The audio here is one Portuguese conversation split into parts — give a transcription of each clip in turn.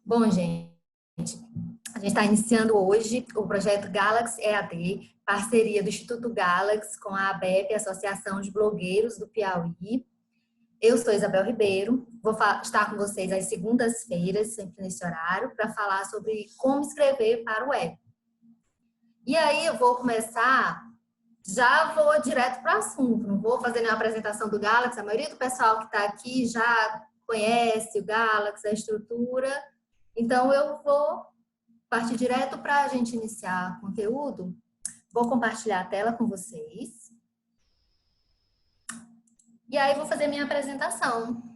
Bom, gente, a gente está iniciando hoje o projeto Galaxy EAD, parceria do Instituto Galaxy com a ABEP, Associação de Blogueiros do Piauí. Eu sou Isabel Ribeiro, vou estar com vocês às segundas-feiras, sempre nesse horário, para falar sobre como escrever para o web. E aí eu vou começar, já vou direto para o assunto, não vou fazer nenhuma apresentação do Galaxy, a maioria do pessoal que está aqui já conhece o Galaxy, a estrutura. Então, eu vou partir direto para a gente iniciar o conteúdo. Vou compartilhar a tela com vocês. E aí, vou fazer minha apresentação.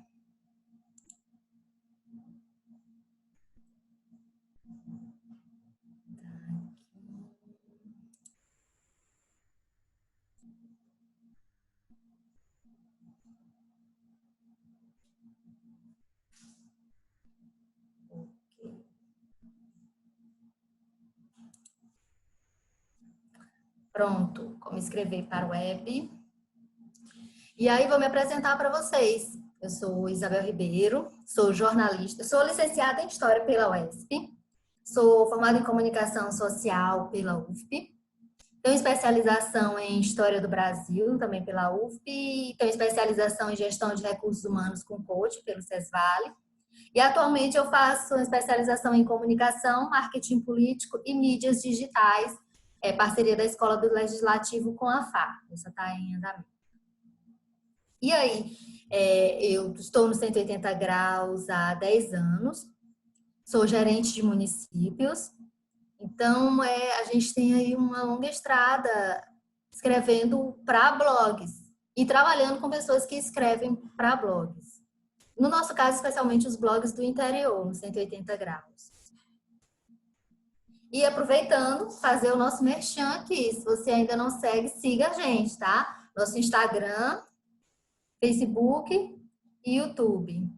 Pronto, como escrever para o web. E aí, vou me apresentar para vocês. Eu sou Isabel Ribeiro, sou jornalista, sou licenciada em História pela UESP, sou formada em Comunicação Social pela UFP, tenho especialização em História do Brasil, também pela UFP, tenho especialização em Gestão de Recursos Humanos com Coach, pelo SESVAL, e atualmente eu faço especialização em Comunicação, Marketing Político e Mídias Digitais, parceria da Escola do Legislativo com a FAP, essa está em andamento. E aí, eu estou no 180 graus há 10 anos, sou gerente de municípios, então a gente tem aí uma longa estrada escrevendo para blogs e trabalhando com pessoas que escrevem para blogs. No nosso caso, especialmente os blogs do interior, no 180 graus. E aproveitando, fazer o nosso merchan aqui. Se você ainda não segue, siga a gente, tá? Nosso Instagram, Facebook e YouTube.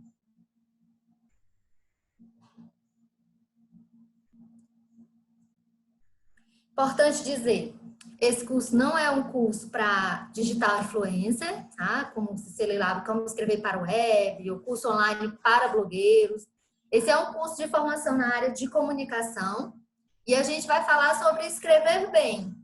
Importante dizer, esse curso não é um curso para digital influencer, tá? Como se lê lá, como escrever para o web, o curso online para blogueiros. Esse é um curso de formação na área de comunicação e a gente vai falar sobre escrever bem.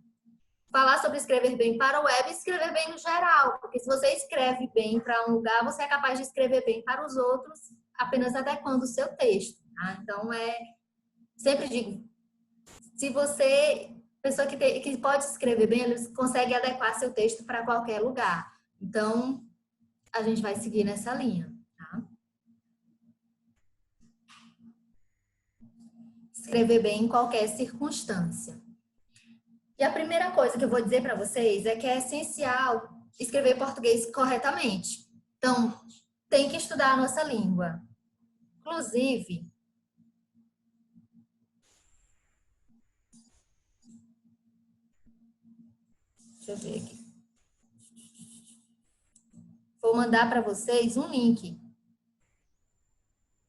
Falar sobre escrever bem para o web e escrever bem no geral, porque se você escreve bem para um lugar, você é capaz de escrever bem para os outros, apenas adequando o seu texto. Tá? Então, sempre digo, se você, pessoa que pode escrever bem, ele consegue adequar seu texto para qualquer lugar. Então, a gente vai seguir nessa linha. Tá? Escrever bem em qualquer circunstância. E a primeira coisa que eu vou dizer para vocês é que é essencial escrever português corretamente. Então, tem que estudar a nossa língua. Inclusive, deixa eu ver aqui. Vou mandar para vocês um link.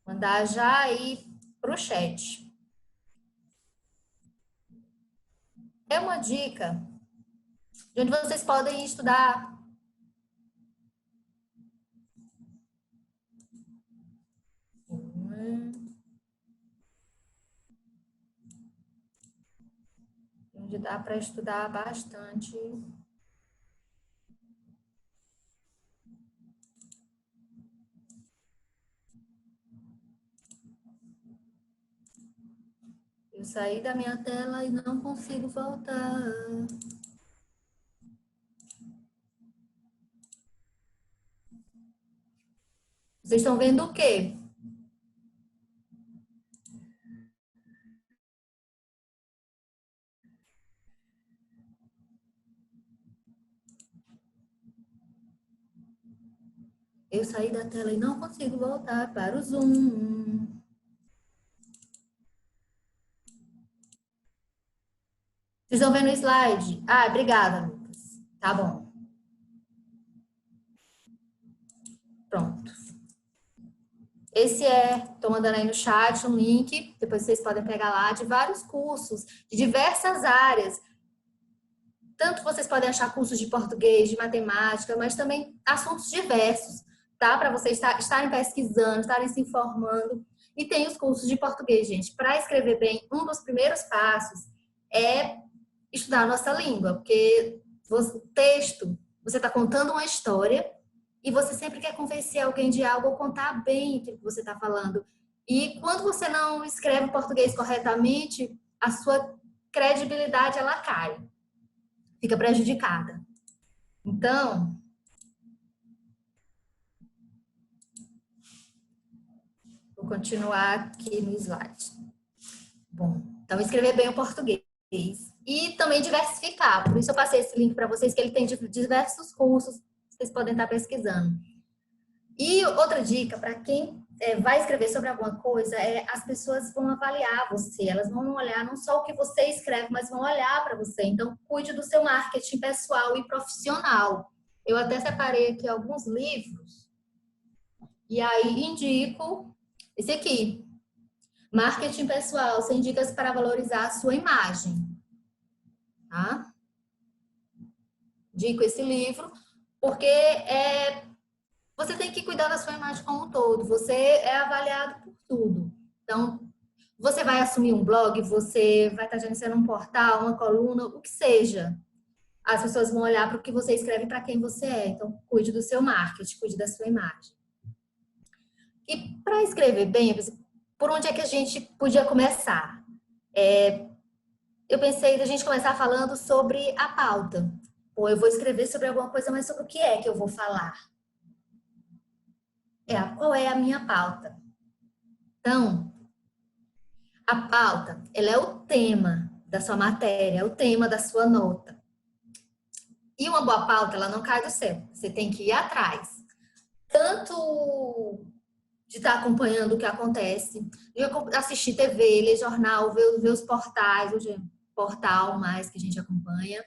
Mandar já aí para o chat. É uma dica de onde vocês podem estudar onde dá para estudar bastante. Eu saí da minha tela e não consigo voltar. Vocês estão vendo o quê? Eu saí da tela e não consigo voltar para o Zoom. Vocês estão vendo o slide? Ah, obrigada, Lucas. Tá bom. Pronto. Estou mandando aí no chat um link, depois vocês podem pegar lá, de vários cursos, de diversas áreas. Tanto vocês podem achar cursos de português, de matemática, mas também assuntos diversos, tá? Para vocês estarem pesquisando, estarem se informando. E tem os cursos de português, gente. Para escrever bem, um dos primeiros passos é estudar a nossa língua, porque o texto, você está contando uma história e você sempre quer convencer alguém de algo ou contar bem o que você está falando. E quando você não escreve português corretamente, a sua credibilidade ela cai, fica prejudicada. Então, vou continuar aqui no slide. Bom, então escrever bem o português e também diversificar. Por isso eu passei esse link para vocês, que ele tem diversos cursos, vocês podem estar pesquisando. E outra dica para quem vai escrever sobre alguma coisa é as pessoas vão avaliar você, elas vão olhar não só o que você escreve, mas vão olhar para você. Então, cuide do seu marketing pessoal e profissional. Eu até separei aqui alguns livros e aí indico esse aqui, Marketing Pessoal, 100 dicas para valorizar a sua imagem. Tá? Indico esse livro porque você tem que cuidar da sua imagem como um todo. Você é avaliado por tudo. Então, você vai assumir um blog, você vai estar gerenciando um portal, uma coluna, o que seja. As pessoas vão olhar para o que você escreve, para quem você é. Então, cuide do seu marketing, cuide da sua imagem. E para escrever bem, por onde é que a gente podia começar? Eu pensei da gente começar falando sobre a pauta. Ou eu vou escrever sobre alguma coisa, mas sobre o que é que eu vou falar? Qual é a minha pauta? Então, a pauta, ela é o tema da sua matéria, é o tema da sua nota. E uma boa pauta, ela não cai do céu. Você tem que ir atrás. Tanto de estar acompanhando o que acontece, de assistir TV, ler jornal, ver os portais, hoje é portal mais que a gente acompanha.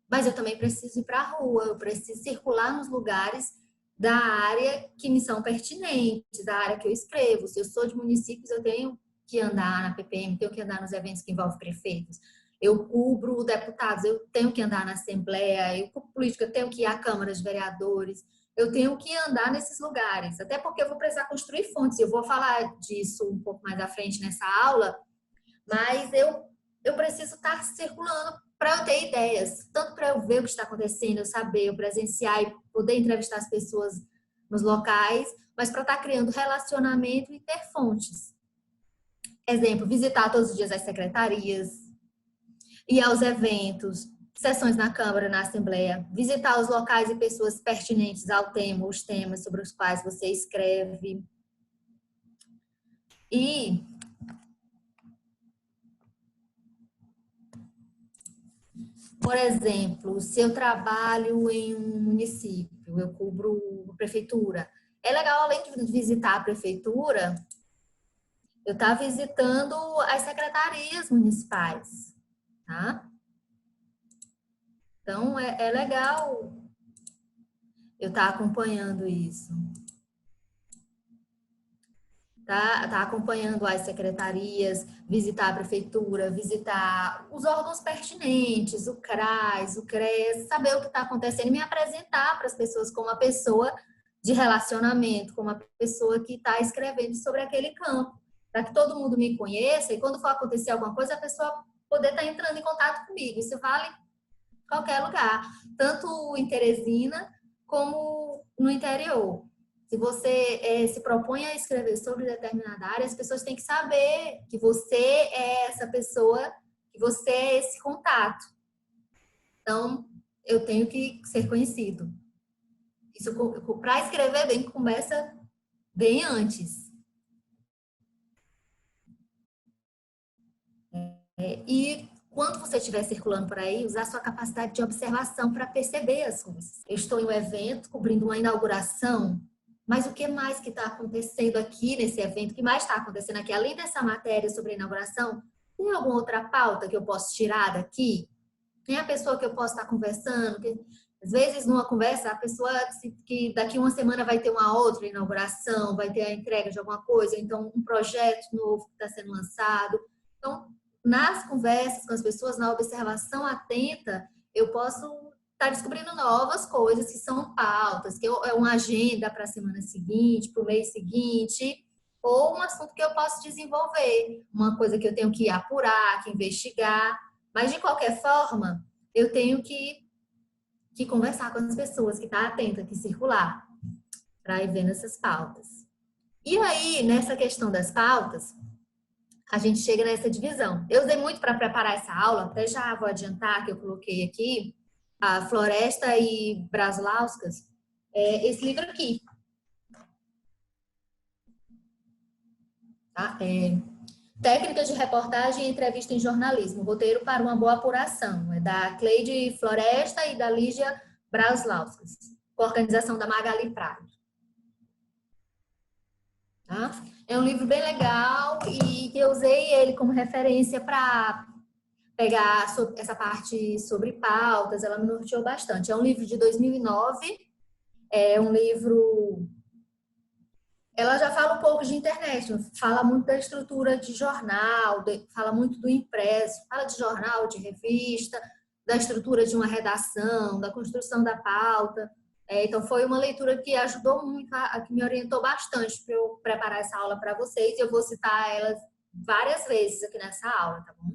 Mas eu também preciso ir para a rua, eu preciso circular nos lugares da área que me são pertinentes, da área que eu escrevo. Se eu sou de municípios, eu tenho que andar na PPM, tenho que andar nos eventos que envolvem prefeitos. Eu cubro deputados, eu tenho que andar na Assembleia, eu cubro política, eu tenho que ir à Câmara de Vereadores, eu tenho que andar nesses lugares, até porque eu vou precisar construir fontes, eu vou falar disso um pouco mais à frente nessa aula, mas eu preciso estar circulando para eu ter ideias, tanto para eu ver o que está acontecendo, eu saber, eu presenciar e poder entrevistar as pessoas nos locais, mas para estar criando relacionamento e ter fontes. Exemplo, visitar todos os dias as secretarias, ir aos eventos, sessões na Câmara, na Assembleia, visitar os locais e pessoas pertinentes ao tema, os temas sobre os quais você escreve. E por exemplo, se eu trabalho em um município, eu cubro a prefeitura. É legal, além de visitar a prefeitura, eu estar visitando as secretarias municipais, tá? Então, é legal eu estar acompanhando isso. Tá acompanhando as secretarias, visitar a prefeitura, visitar os órgãos pertinentes, o CRAS, o CRES, saber o que está acontecendo e me apresentar para as pessoas como uma pessoa de relacionamento, como uma pessoa que está escrevendo sobre aquele campo, para que todo mundo me conheça e quando for acontecer alguma coisa, a pessoa poder estar entrando em contato comigo. Isso vale em qualquer lugar, tanto em Teresina como no interior. Se você se propõe a escrever sobre determinada área, as pessoas têm que saber que você é essa pessoa, que você é esse contato. Então, eu tenho que ser conhecido. Isso, para escrever bem, começa bem antes. E quando você estiver circulando por aí, usar sua capacidade de observação para perceber as coisas. Eu estou em um evento, cobrindo uma inauguração, mas o que mais que está acontecendo aqui nesse evento? O que mais está acontecendo aqui? Além dessa matéria sobre a inauguração, tem alguma outra pauta que eu posso tirar daqui? Tem a pessoa que eu posso estar conversando? Às vezes, numa conversa, a pessoa que daqui uma semana vai ter uma outra inauguração, vai ter a entrega de alguma coisa, então um projeto novo que está sendo lançado. Então, nas conversas com as pessoas, na observação atenta, eu posso estar descobrindo novas coisas que são pautas, que é uma agenda para a semana seguinte, para o mês seguinte, ou um assunto que eu posso desenvolver, uma coisa que eu tenho que apurar, que investigar. Mas, de qualquer forma, eu tenho que conversar com as pessoas, que estar atenta, que circular, para ir vendo essas pautas. E aí, nessa questão das pautas, a gente chega nessa divisão. Eu usei muito para preparar essa aula, até já vou adiantar que eu coloquei aqui, a Floresta e Brasłauskas, esse livro aqui. Tá? Técnicas de reportagem e entrevista em jornalismo, roteiro para uma boa apuração. É da Cleide Floresta e da Lígia Brasłauskas, com a organização da Magali Prado. Tá? É um livro bem legal e eu usei ele como referência para pegar essa parte sobre pautas, ela me norteou bastante. É um livro de 2009, é um livro... Ela já fala um pouco de internet, fala muito da estrutura de jornal, fala muito do impresso, fala de jornal, de revista, da estrutura de uma redação, da construção da pauta. Então, foi uma leitura que ajudou muito, que me orientou bastante para eu preparar essa aula para vocês. Eu vou citar elas várias vezes aqui nessa aula, tá bom?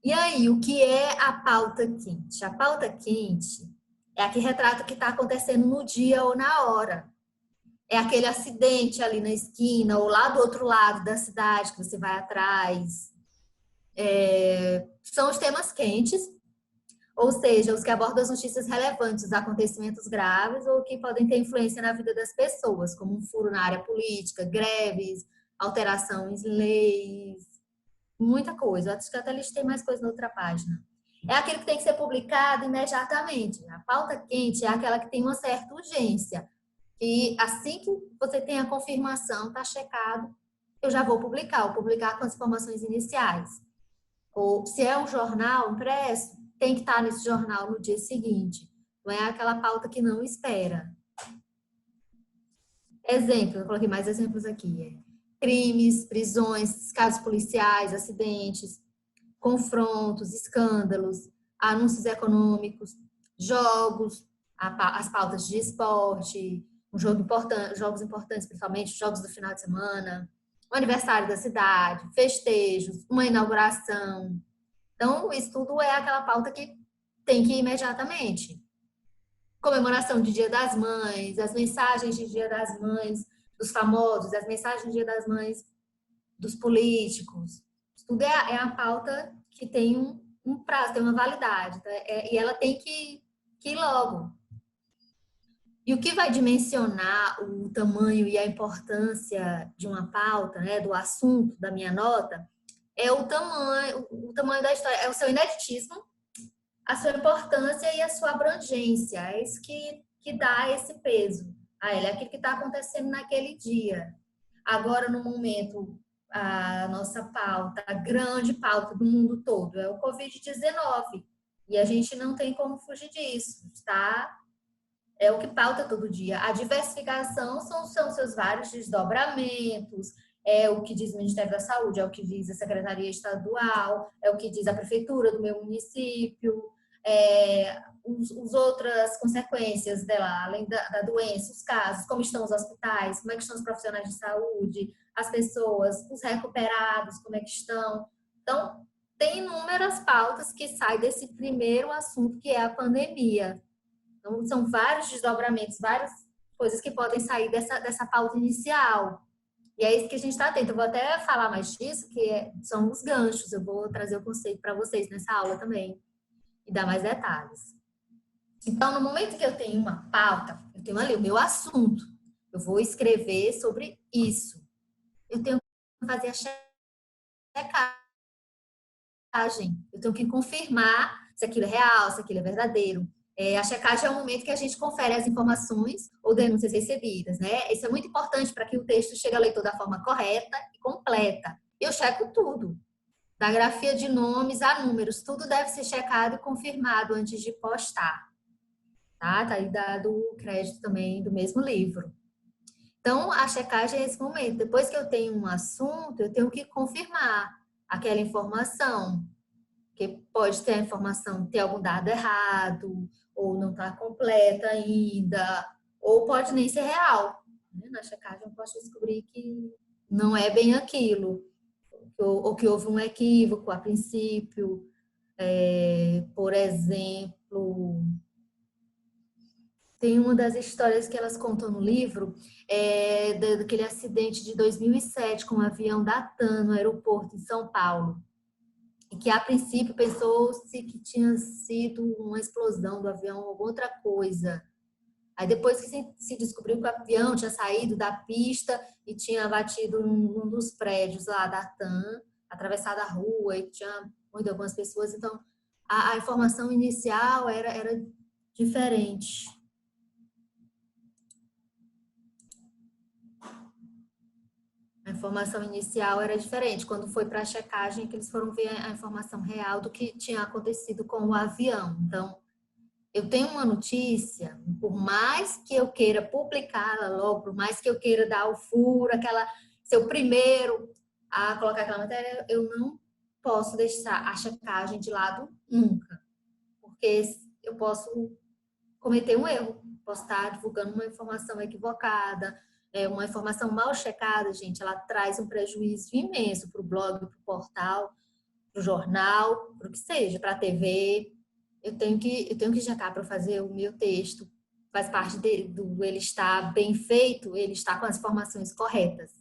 E aí, o que é a pauta quente? A pauta quente é a que retrata o que está acontecendo no dia ou na hora. É aquele acidente ali na esquina ou lá do outro lado da cidade que você vai atrás. São os temas quentes, ou seja, os que abordam as notícias relevantes, os acontecimentos graves ou que podem ter influência na vida das pessoas, como um furo na área política, greves, alterações em leis, muita coisa. Eu acho que até listei mais coisa na outra página. É aquele que tem que ser publicado imediatamente. A pauta quente é aquela que tem uma certa urgência. E assim que você tem a confirmação, está checado, eu já vou publicar com as informações iniciais. Ou se é um jornal impresso, tem que estar nesse jornal no dia seguinte. Não é aquela pauta que não espera. Exemplo, eu coloquei mais exemplos aqui. Crimes, prisões, casos policiais, acidentes, confrontos, escândalos, anúncios econômicos, jogos, as pautas de esporte, jogos importantes, principalmente jogos do final de semana, o aniversário da cidade, festejos, uma inauguração. Então, isso tudo é aquela pauta que tem que ir imediatamente. Comemoração de Dia das Mães, as mensagens de Dia das Mães dos famosos, as mensagens de Dia das Mães dos políticos. Isso tudo é a pauta que tem um prazo, tem uma validade, tá? E ela tem que ir logo. E o que vai dimensionar o tamanho e a importância de uma pauta, né, do assunto da minha nota, é o tamanho da história, é o seu ineditismo, a sua importância e a sua abrangência. É isso que dá esse peso a ele, é aquilo que está acontecendo naquele dia. Agora, no momento, a nossa pauta, a grande pauta do mundo todo é o Covid-19. E a gente não tem como fugir disso, tá? É o que pauta todo dia. A diversificação são seus vários desdobramentos, é o que diz o Ministério da Saúde, é o que diz a Secretaria Estadual, é o que diz a Prefeitura do meu município, as outras consequências dela, além da doença, os casos, como estão os hospitais, como é que estão os profissionais de saúde, as pessoas, os recuperados, como é que estão. Então, tem inúmeras pautas que saem desse primeiro assunto, que é a pandemia. Então, são vários desdobramentos, várias coisas que podem sair dessa pauta inicial. E é isso que a gente está atento. Eu vou até falar mais disso, que são os ganchos. Eu vou trazer o conceito para vocês nessa aula também e dar mais detalhes. Então, no momento que eu tenho uma pauta, eu tenho ali o meu assunto. Eu vou escrever sobre isso. Eu tenho que fazer a checagem. Eu tenho que confirmar se aquilo é real, se aquilo é verdadeiro. A checagem é o momento que a gente confere as informações ou denúncias recebidas, né? Isso é muito importante para que o texto chegue ao leitor da forma correta e completa. Eu checo tudo, da grafia de nomes a números, tudo deve ser checado e confirmado antes de postar. Tá aí dado o crédito também do mesmo livro. Então, a checagem é esse momento. Depois que eu tenho um assunto, eu tenho que confirmar aquela informação. Porque pode ter a informação, ter algum dado errado, ou não está completa ainda, ou pode nem ser real. Né? Na checagem eu posso descobrir que não é bem aquilo, ou que houve um equívoco a princípio. Por exemplo, tem uma das histórias que elas contam no livro, daquele acidente de 2007 com um avião da TAM no aeroporto em São Paulo. E que a princípio pensou-se que tinha sido uma explosão do avião ou outra coisa. Aí depois que se descobriu que o avião tinha saído da pista e tinha batido num dos prédios lá da TAM, atravessado a rua e tinha morrido algumas pessoas. Então, a informação inicial era diferente. A informação inicial era diferente. Quando foi para a checagem, que eles foram ver a informação real do que tinha acontecido com o avião. Então, eu tenho uma notícia, por mais que eu queira publicá-la logo, por mais que eu queira dar o furo, ser o primeiro a colocar aquela matéria, eu não posso deixar a checagem de lado nunca. Porque eu posso cometer um erro, posso estar divulgando uma informação equivocada, uma informação mal checada, gente, ela traz um prejuízo imenso para o blog, para o portal, para o jornal, para o que seja, para a TV. Eu tenho que checar para fazer o meu texto. Faz parte do ele estar bem feito, ele está com as informações corretas.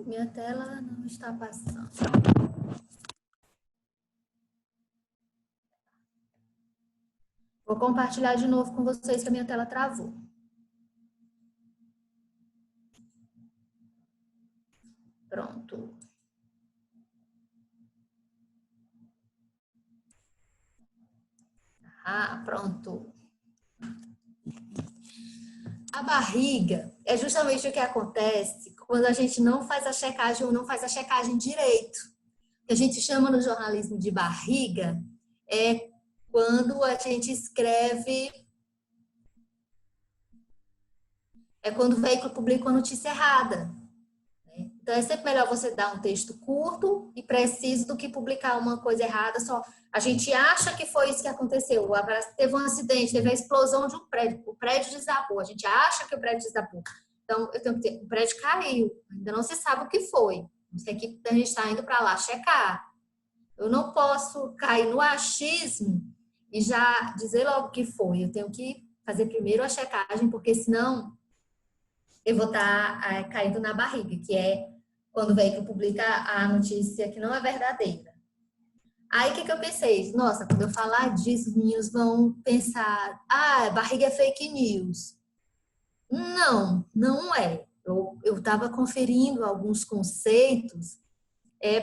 Minha tela não está passando. Vou compartilhar de novo com vocês que a minha tela travou. Pronto. Pronto. A barriga é justamente o que acontece quando a gente não faz a checagem ou não faz a checagem direito. O que a gente chama no jornalismo de barriga é quando a gente escreve, quando o veículo publica uma notícia errada. Então é sempre melhor você dar um texto curto e preciso do que publicar uma coisa errada só. A gente acha que foi isso que aconteceu. Teve um acidente, teve a explosão de um prédio, o prédio desabou. A gente acha que o prédio desabou. Então, eu tenho que dizer, o prédio caiu, ainda não se sabe o que foi. A equipe da gente está indo para lá checar. Eu não posso cair no achismo e já dizer logo o que foi. Eu tenho que fazer primeiro a checagem, porque senão eu vou estar caindo na barriga, que é quando o veículo publica a notícia que não é verdadeira. Aí, o que eu pensei? Nossa, quando eu falar disso, os meninos vão pensar, barriga é fake news. Não, não é. Eu estava conferindo alguns conceitos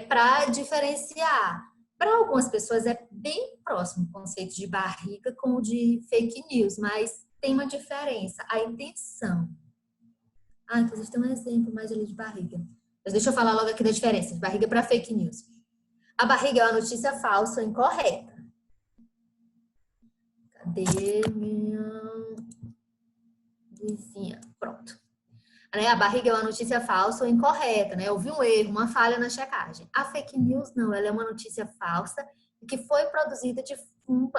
para diferenciar. Para algumas pessoas é bem próximo o conceito de barriga com o de fake news, mas tem uma diferença, a intenção. Inclusive tem um exemplo mais ali de barriga. Mas deixa eu falar logo aqui da diferença de barriga para fake news. A barriga é uma notícia falsa ou incorreta. Cadê minha vizinha? Pronto. A barriga é uma notícia falsa ou incorreta, né? Houve um erro, uma falha na checagem. A fake news não, ela é uma notícia falsa que foi produzida de forma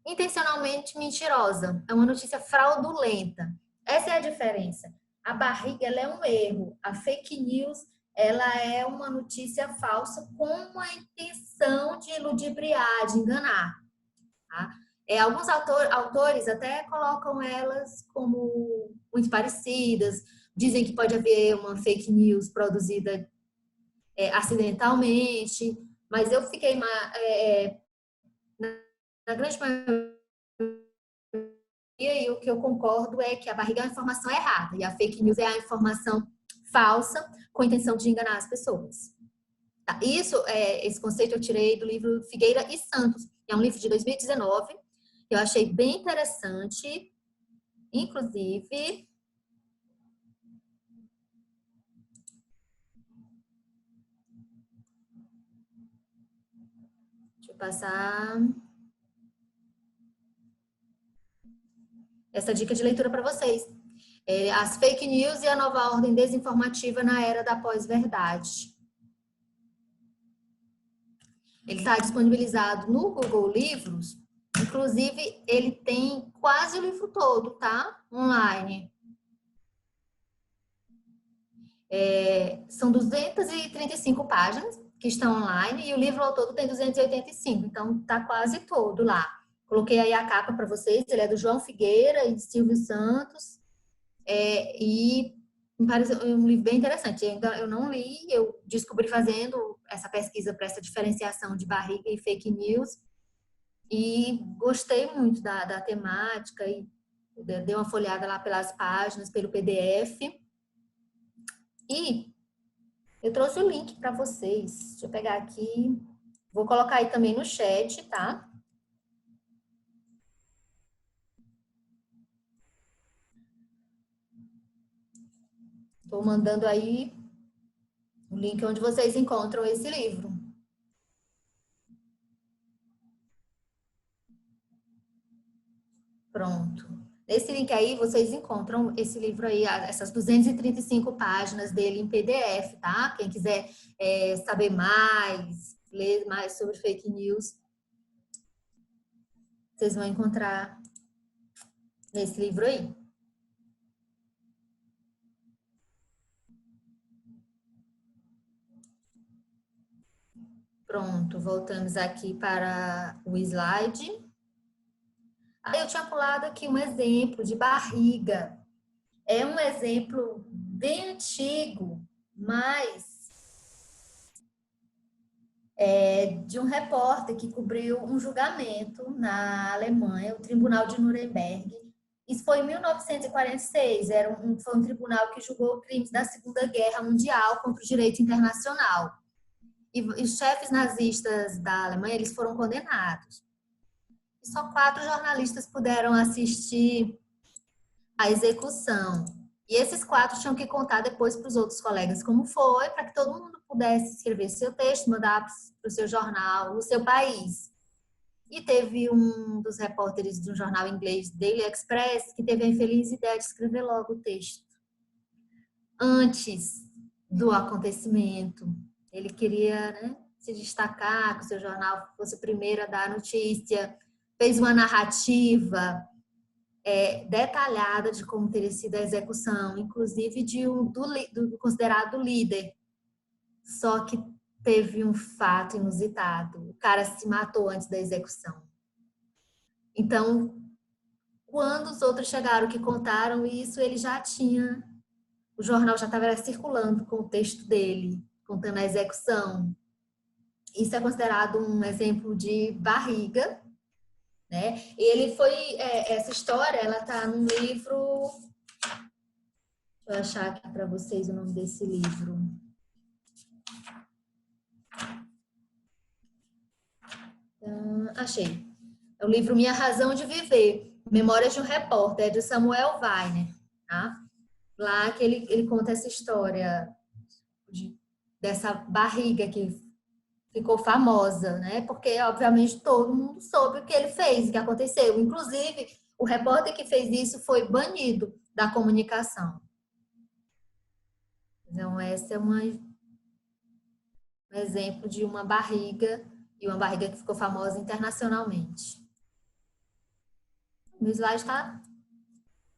intencionalmente mentirosa. É uma notícia fraudulenta. Essa é a diferença. A barriga ela é um erro. A fake news ela é uma notícia falsa com a intenção de ludibriar, de enganar. Tá? Alguns autores até colocam elas como muito parecidas, dizem que pode haver uma fake news produzida acidentalmente, mas eu fiquei na grande maioria e o que eu concordo é que a barriga é uma informação errada e a fake news é a informação falsa com a intenção de enganar as pessoas. Tá? Esse conceito eu tirei do livro Figueira e Santos, que é um livro de 2019, que eu achei bem interessante, inclusive. Deixa eu passar. essa dica de leitura para vocês. As fake news e a nova ordem desinformativa na era da pós-verdade. Ele está disponibilizado no Google Livros, inclusive ele tem quase o livro todo, tá? Online. São 235 páginas que estão online e o livro ao todo tem 285, então tá quase todo lá. Coloquei aí a capa para vocês, ele é do João Figueira e de Silvio Santos, e me parece um livro bem interessante. Eu não li, eu descobri fazendo essa pesquisa para essa diferenciação de barriga e fake news e gostei muito da temática e dei uma folhada lá pelas páginas, pelo PDF. E eu trouxe o link para vocês. Deixa eu pegar aqui. Vou colocar aí também no chat, tá? Estou mandando aí o link onde vocês encontram esse livro. Pronto. Nesse link aí, vocês encontram esse livro aí, essas 235 páginas dele em PDF, tá? Quem quiser saber mais, ler mais sobre fake news, vocês vão encontrar nesse livro aí. Pronto, voltamos aqui para o slide. Aí eu tinha pulado aqui um exemplo de barriga. É um exemplo bem antigo, mas de um repórter que cobriu um julgamento na Alemanha, o Tribunal de Nuremberg. Isso foi em 1946, foi um tribunal que julgou crimes da Segunda Guerra Mundial contra o direito internacional. E os chefes nazistas da Alemanha, eles foram condenados. E só 4 jornalistas puderam assistir à execução. E esses 4 tinham que contar depois para os outros colegas como foi, para que todo mundo pudesse escrever seu texto, mandar para o seu jornal, no seu país. E teve um dos repórteres de um jornal inglês, Daily Express, que teve a infeliz ideia de escrever logo o texto. Antes do acontecimento. Ele queria, né, se destacar, que o seu jornal fosse o primeiro a dar a notícia, fez uma narrativa detalhada de como teria sido a execução, inclusive do considerado líder. Só que teve um fato inusitado. O cara se matou antes da execução. Então, quando os outros chegaram que contaram isso, ele já tinha... O jornal já estava circulando com o texto dele, contando a execução. Isso é considerado um exemplo de barriga, né? E ele foi... essa história, ela está num livro... Deixa eu achar aqui para vocês o nome desse livro. Achei. É o livro Minha Razão de Viver, Memórias de um Repórter, é de Samuel Weiner, tá? Lá que ele conta essa história dessa barriga que ficou famosa, né? Porque, obviamente, todo mundo soube o que ele fez, o que aconteceu. Inclusive, o repórter que fez isso foi banido da comunicação. Então, esse é um exemplo de uma barriga, e uma barriga que ficou famosa internacionalmente. O slide está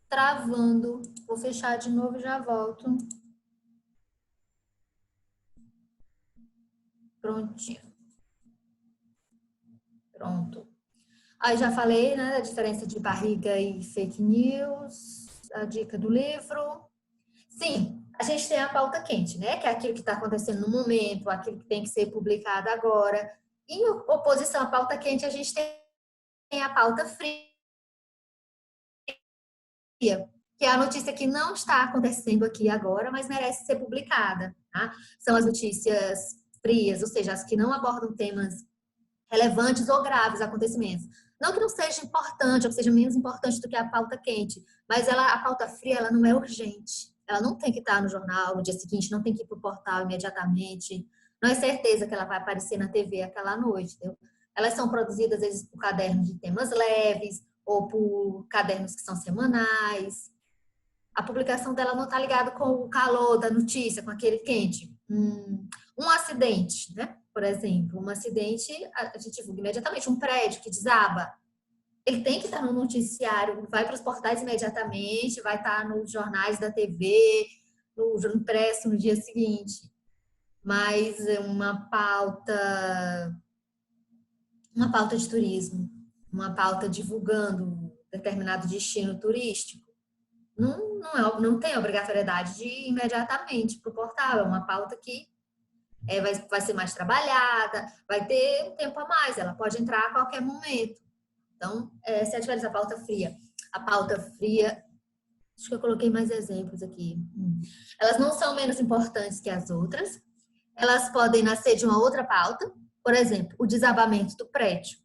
travando. Vou fechar de novo e já volto. Prontinho. Pronto. Aí já falei, né, da diferença de barriga e fake news, a dica do livro. Sim, a gente tem a pauta quente, né, que é aquilo que está acontecendo no momento, aquilo que tem que ser publicado agora. Em oposição à pauta quente, a gente tem a pauta fria, que é a notícia que não está acontecendo aqui agora, mas merece ser publicada, tá? São as notícias frias, ou seja, as que não abordam temas relevantes ou graves acontecimentos. Não que não seja importante, ou que seja menos importante do que a pauta quente, mas a pauta fria, ela não é urgente. Ela não tem que estar no jornal no dia seguinte, não tem que ir para o portal imediatamente. Não é certeza que ela vai aparecer na TV aquela noite, entendeu? Elas são produzidas, às vezes, por cadernos de temas leves, ou por cadernos que são semanais. A publicação dela não está ligada com o calor da notícia, com aquele quente. Um acidente, né? Por exemplo, um acidente, a gente divulga imediatamente. Um prédio que desaba, ele tem que estar no noticiário, vai para os portais imediatamente, vai estar nos jornais da TV, no impresso no dia seguinte. Mas uma pauta de turismo, uma pauta divulgando determinado destino turístico, não tem obrigatoriedade de ir imediatamente para o portal. É uma pauta que vai ser mais trabalhada, vai ter um tempo a mais, ela pode entrar a qualquer momento. Então, essa é a diferença da pauta fria. A pauta fria, acho que eu coloquei mais exemplos aqui. Elas não são menos importantes que as outras, elas podem nascer de uma outra pauta, por exemplo, o desabamento do prédio.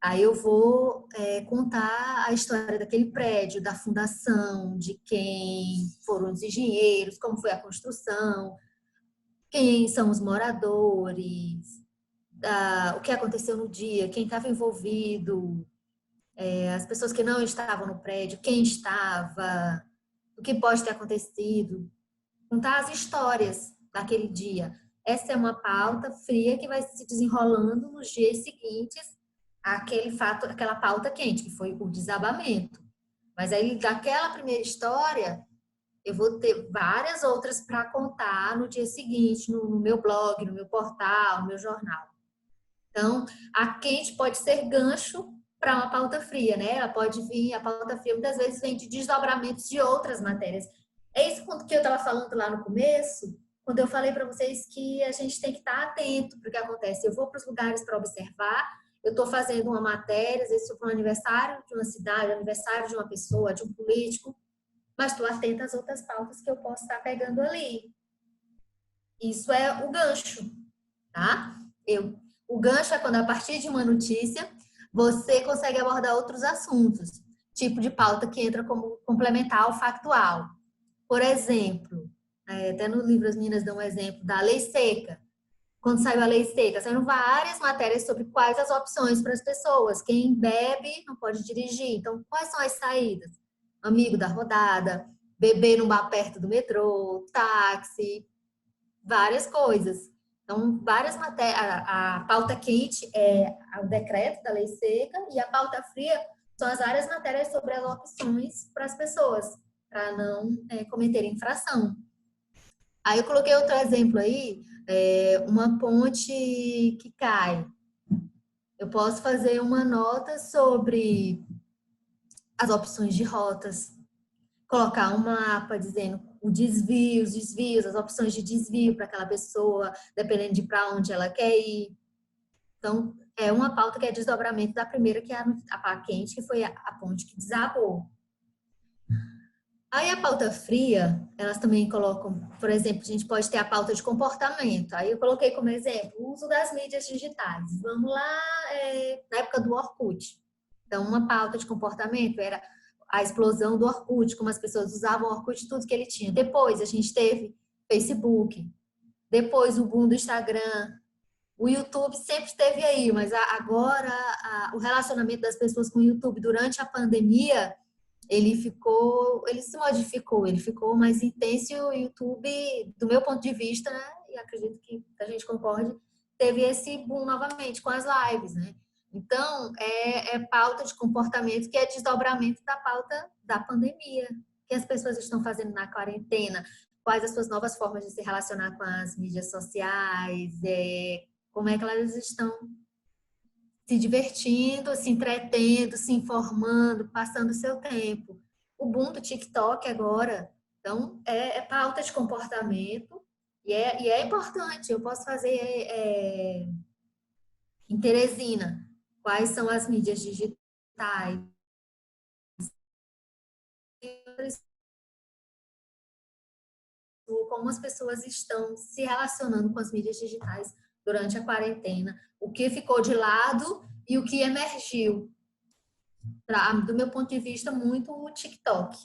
Aí eu vou contar a história daquele prédio, da fundação, de quem foram os engenheiros, como foi a construção, quem são os moradores, o que aconteceu no dia, quem estava envolvido, as pessoas que não estavam no prédio, quem estava, o que pode ter acontecido, contar as histórias daquele dia. Essa é uma pauta fria que vai se desenrolando nos dias seguintes àquele fato, aquela pauta quente, que foi o desabamento. Mas aí, daquela primeira história, eu vou ter várias outras para contar no dia seguinte, no meu blog, no meu portal, no meu jornal. Então, a quente pode ser gancho para uma pauta fria, né? Ela pode vir, a pauta fria muitas vezes vem de desdobramentos de outras matérias. É isso que eu estava falando lá no começo, quando eu falei para vocês que a gente tem que estar atento para o que acontece. Eu vou para os lugares para observar, eu estou fazendo uma matéria, às vezes estou para um aniversário de uma cidade, aniversário de uma pessoa, de um político, mas estou atenta às outras pautas que eu posso estar pegando ali. Isso é o gancho, tá? O gancho é quando, a partir de uma notícia, você consegue abordar outros assuntos, tipo de pauta que entra como complementar ao factual. Por exemplo, até no livro as meninas dão um exemplo da lei seca. Quando saiu a lei seca, saíram várias matérias sobre quais as opções para as pessoas. Quem bebe não pode dirigir. Então, quais são as saídas? Amigo da rodada, beber num bar perto do metrô, táxi, várias coisas. Então, várias matérias. A pauta quente é o decreto da lei seca e a pauta fria são as várias matérias sobre as opções para as pessoas, para não cometerem infração. Aí eu coloquei outro exemplo aí, uma ponte que cai. Eu posso fazer uma nota sobre as opções de rotas, colocar um mapa dizendo os desvios, as opções de desvio para aquela pessoa, dependendo de para onde ela quer ir. Então, é uma pauta que é desdobramento da primeira, que é a pá quente, que foi a ponte que desabou. Aí a pauta fria, elas também colocam, por exemplo, a gente pode ter a pauta de comportamento. Aí eu coloquei como exemplo o uso das mídias digitais. Vamos lá, na época do Orkut. Então, uma pauta de comportamento era a explosão do Orkut, como as pessoas usavam o Orkut, tudo que ele tinha. Depois a gente teve Facebook, depois o boom do Instagram, o YouTube sempre esteve aí, mas agora o relacionamento das pessoas com o YouTube durante a pandemia ele se modificou, ele ficou mais intenso e o YouTube, do meu ponto de vista, né, e acredito que a gente concorde, teve esse boom novamente com as lives, né? Então, é pauta de comportamento que é desdobramento da pauta da pandemia, que as pessoas estão fazendo na quarentena, quais as suas novas formas de se relacionar com as mídias sociais, como é que elas estão se divertindo, se entretendo, se informando, passando o seu tempo. O boom do TikTok agora, então, pauta de comportamento e é importante. Eu posso fazer em Teresina, quais são as mídias digitais, como as pessoas estão se relacionando com as mídias digitais durante a quarentena, o que ficou de lado e o que emergiu. Do meu ponto de vista, muito o TikTok,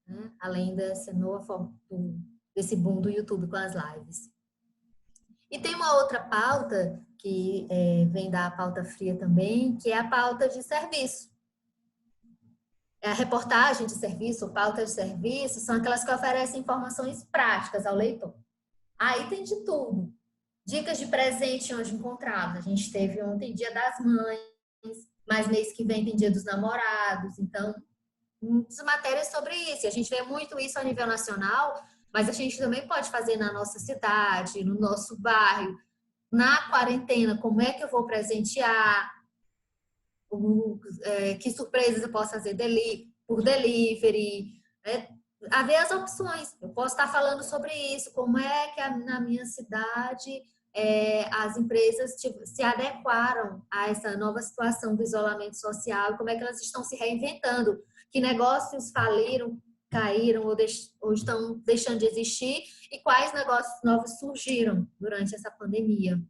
né? Além dessa nova forma, desse boom do YouTube com as lives. E tem uma outra pauta que vem da pauta fria também, que é a pauta de serviço. A reportagem de serviço, pauta de serviço, são aquelas que oferecem informações práticas ao leitor. Aí tem de tudo. Dicas de presente onde encontrarmos. A gente teve ontem Dia das Mães, mas mês que vem tem Dia dos Namorados. Então, muitas matérias sobre isso. E a gente vê muito isso a nível nacional, mas a gente também pode fazer na nossa cidade, no nosso bairro, na quarentena, como é que eu vou presentear, que surpresas eu posso fazer por delivery, né? Haver as opções. Eu posso estar falando sobre isso, como é que na minha cidade as empresas se adequaram a essa nova situação do isolamento social, como é que elas estão se reinventando, que negócios faliram, caíram ou estão deixando de existir e quais negócios novos surgiram durante essa pandemia.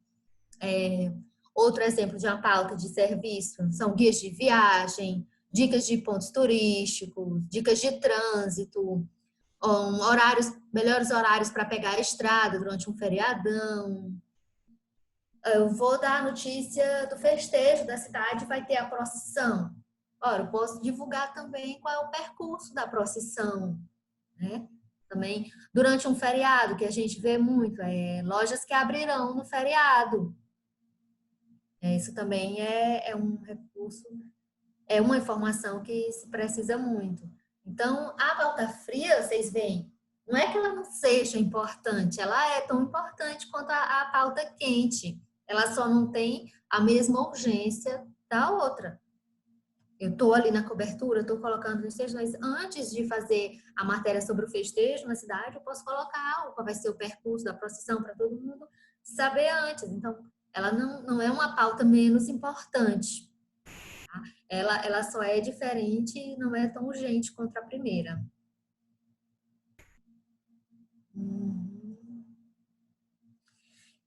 Outro exemplo de uma pauta de serviço são guias de viagem, dicas de pontos turísticos, dicas de trânsito, melhores horários para pegar a estrada durante um feriadão. Eu vou dar a notícia do festejo da cidade, vai ter a procissão. Ora, eu posso divulgar também qual é o percurso da procissão, né? Também durante um feriado, que a gente vê muito, lojas que abrirão no feriado. Isso também é um recurso, é uma informação que se precisa muito. Então, a pauta fria, vocês veem, não é que ela não seja importante, ela é tão importante quanto a pauta quente. Ela só não tem a mesma urgência da outra. Eu estou ali na cobertura, estou colocando festejo, mas antes de fazer a matéria sobre o festejo na cidade, eu posso colocar qual vai ser o percurso da procissão para todo mundo saber antes. Então, ela não é uma pauta menos importante. Tá? Ela só é diferente e não é tão urgente quanto a primeira.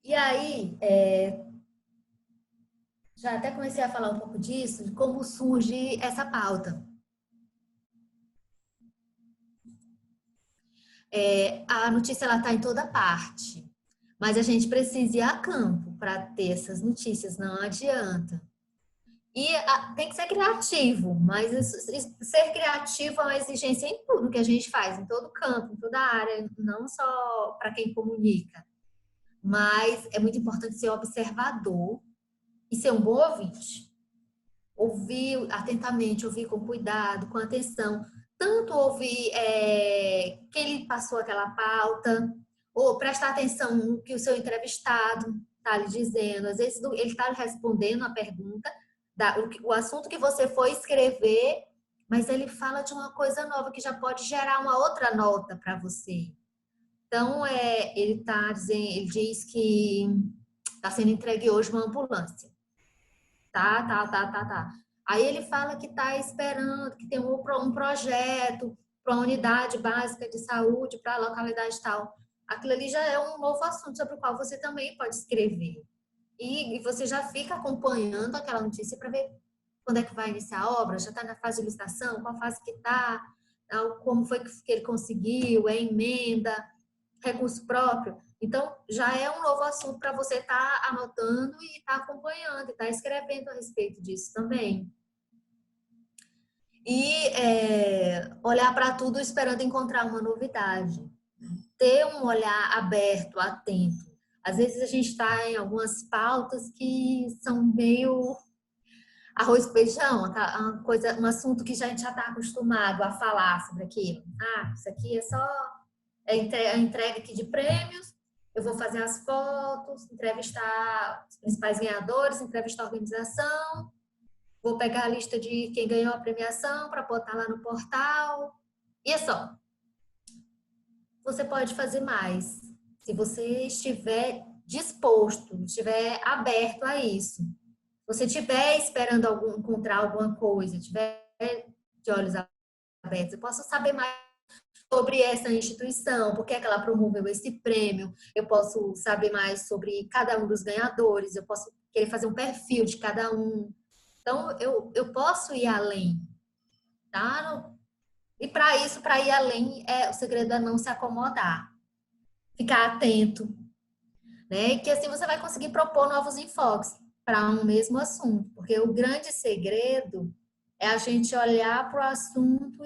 E aí, já até comecei a falar um pouco disso, de como surge essa pauta. A notícia está em toda parte, mas a gente precisa ir a campo para ter essas notícias, não adianta. E tem que ser criativo, mas ser criativo é uma exigência em tudo que a gente faz, em todo campo, em toda área, não só para quem comunica. Mas é muito importante ser observador e ser um bom ouvinte. Ouvir atentamente, ouvir com cuidado, com atenção. Tanto ouvir quem lhe passou aquela pauta, ou prestar atenção no que o seu entrevistado está lhe dizendo. Às vezes ele está respondendo a pergunta, o assunto que você foi escrever, mas ele fala de uma coisa nova que já pode gerar uma outra nota para você. Então, ele diz que está sendo entregue hoje uma ambulância. Tá. Aí ele fala que está esperando, que tem um projeto para uma unidade básica de saúde para a localidade tal. Aquilo ali já é um novo assunto sobre o qual você também pode escrever. E você já fica acompanhando aquela notícia para ver quando é que vai iniciar a obra, já está na fase de licitação, qual fase que está, como foi que ele conseguiu, emenda, recurso próprio. Então, já é um novo assunto para você estar anotando e estar acompanhando, e estar escrevendo a respeito disso também. E olhar para tudo esperando encontrar uma novidade. Ter um olhar aberto, atento. Às vezes a gente está em algumas pautas que são meio arroz e feijão, um assunto que a gente já está acostumado a falar sobre aquilo. Isso aqui é só a entrega aqui de prêmios, eu vou fazer as fotos, entrevistar os principais ganhadores, entrevistar a organização, vou pegar a lista de quem ganhou a premiação para botar lá no portal. E é só. Você pode fazer mais, se você estiver disposto, estiver aberto a isso. Se você estiver esperando encontrar alguma coisa, estiver de olhos abertos, eu posso saber mais sobre essa instituição, por que ela promoveu esse prêmio, eu posso saber mais sobre cada um dos ganhadores, eu posso querer fazer um perfil de cada um. Então, eu posso ir além, tá? E para isso, para ir além, o segredo é não se acomodar, ficar atento, né? Que assim você vai conseguir propor novos enfoques para um mesmo assunto, porque o grande segredo é a gente olhar para o assunto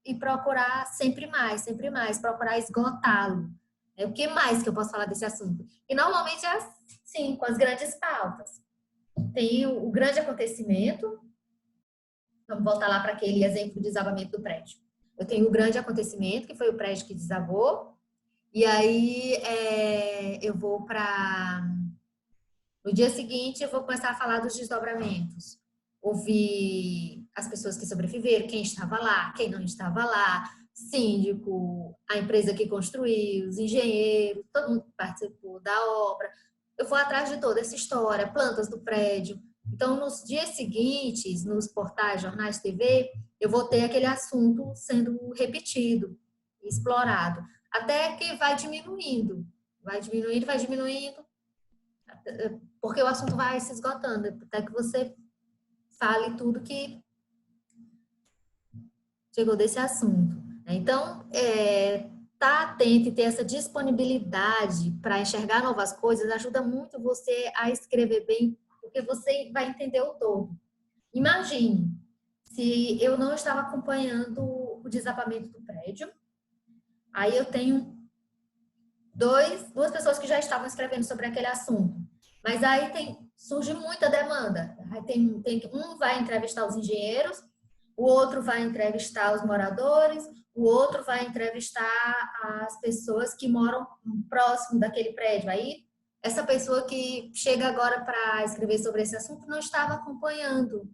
e procurar sempre mais, procurar esgotá-lo. O que mais que eu posso falar desse assunto? E normalmente é assim, com as grandes pautas. Tem o grande acontecimento, vamos voltar lá para aquele exemplo do desabamento do prédio. Eu tenho o grande acontecimento, que foi o prédio que desabou, e aí eu vou para... No dia seguinte, eu vou começar a falar dos desdobramentos. Ouvir as pessoas que sobreviveram, quem estava lá, quem não estava lá, síndico, a empresa que construiu, os engenheiros, todo mundo que participou da obra. Eu vou atrás de toda essa história, plantas do prédio. Então, nos dias seguintes, nos portais, jornais, TV, eu vou ter aquele assunto sendo repetido, explorado, até que vai diminuindo, vai diminuindo, porque o assunto vai se esgotando, até que você fale tudo que chegou desse assunto. Então, estar atento e ter essa disponibilidade para enxergar novas coisas ajuda muito você a escrever bem, porque você vai entender o todo. Imagine se eu não estava acompanhando o desabamento do prédio, aí eu tenho duas pessoas que já estavam escrevendo sobre aquele assunto, mas aí surge muita demanda. Aí um vai entrevistar os engenheiros, o outro vai entrevistar os moradores, o outro vai entrevistar as pessoas que moram próximo daquele prédio. Aí, essa pessoa que chega agora para escrever sobre esse assunto não estava acompanhando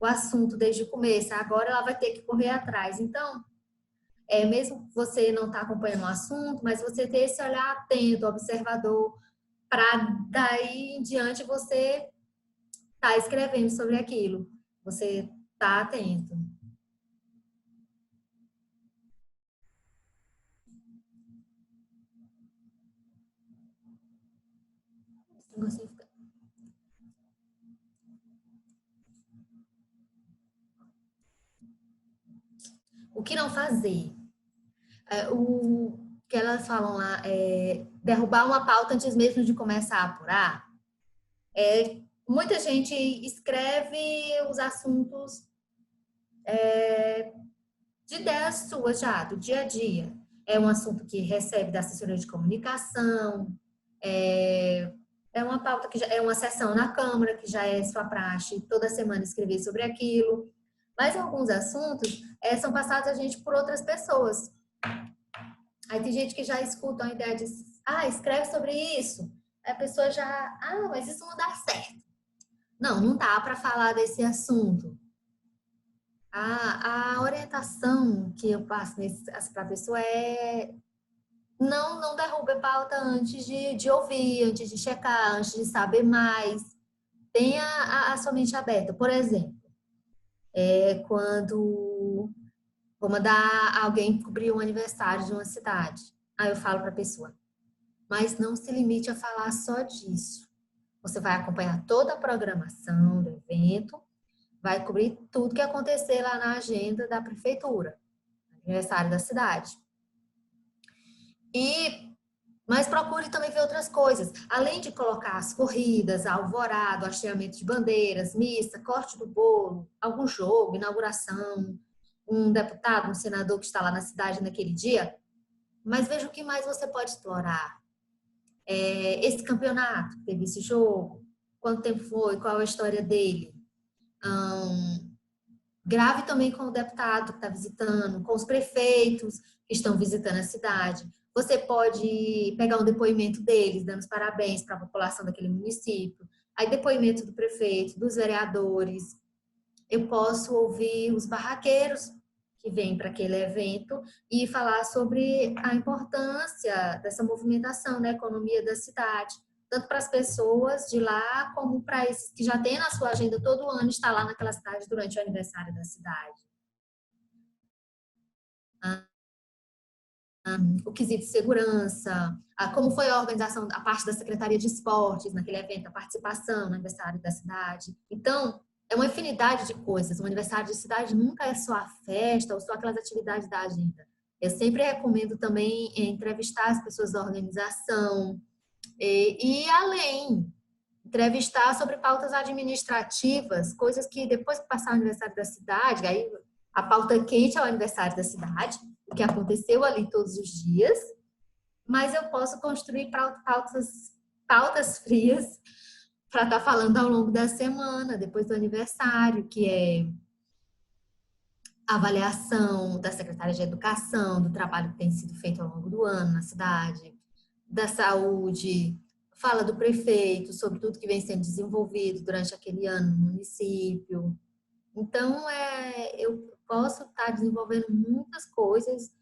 o assunto desde o começo, agora ela vai ter que correr atrás. Então, mesmo que você não está acompanhando o assunto, mas você ter esse olhar atento, observador, para daí em diante você tá escrevendo sobre aquilo. Você tá atento. O que não fazer? O que elas falam lá é derrubar uma pauta antes mesmo de começar a apurar. Muita gente escreve os assuntos de ideias suas já, do dia a dia. É um assunto que recebe da assessoria de comunicação, é uma pauta que já é uma sessão na Câmara, que já é sua praxe, toda semana escrever sobre aquilo. Mas alguns assuntos são passados a gente por outras pessoas. Aí tem gente que já escuta uma ideia de, escreve sobre isso. Aí a pessoa já, mas isso não dá certo. Não, não dá para falar desse assunto. A orientação que eu passo para a pessoa é não derrube a pauta antes de ouvir, antes de checar, antes de saber mais. Tenha a sua mente aberta. Por exemplo, quando vou mandar alguém cobrir um aniversário de uma cidade, aí eu falo para a pessoa, mas não se limite a falar só disso. Você vai acompanhar toda a programação do evento, vai cobrir tudo que acontecer lá na agenda da prefeitura, aniversário da cidade. Mas procure também ver outras coisas. Além de colocar as corridas, a alvorada, o hasteamento de bandeiras, missa, corte do bolo, algum jogo, inauguração, um deputado, um senador que está lá na cidade naquele dia. Mas veja o que mais você pode explorar. Esse campeonato, teve esse jogo, quanto tempo foi, qual a história dele. Grave também com o deputado que está visitando, com os prefeitos que estão visitando a cidade. Você pode pegar um depoimento deles, dando os parabéns para a população daquele município. Aí, depoimento do prefeito, dos vereadores. Eu posso ouvir os barraqueiros que vêm para aquele evento e falar sobre a importância dessa movimentação na economia da cidade, tanto para as pessoas de lá, como para esses que já têm na sua agenda todo ano estar lá naquela cidade durante o aniversário da cidade. O quesito de segurança, como foi a organização, a parte da Secretaria de Esportes naquele evento, a participação no aniversário da cidade. Então, é uma infinidade de coisas. Um aniversário de cidade nunca é só a festa ou só aquelas atividades da agenda. Eu sempre recomendo também entrevistar as pessoas da organização e além, Entrevistar sobre pautas administrativas, coisas que depois que passar o aniversário da cidade, aí a pauta quente é o aniversário da cidade, o que aconteceu ali todos os dias, mas eu posso construir pautas frias para estar falando ao longo da semana, depois do aniversário, que é avaliação da secretária de Educação, do trabalho que tem sido feito ao longo do ano na cidade, da saúde, fala do prefeito sobre tudo que vem sendo desenvolvido durante aquele ano no município. Então, eu posso estar desenvolvendo muitas coisas.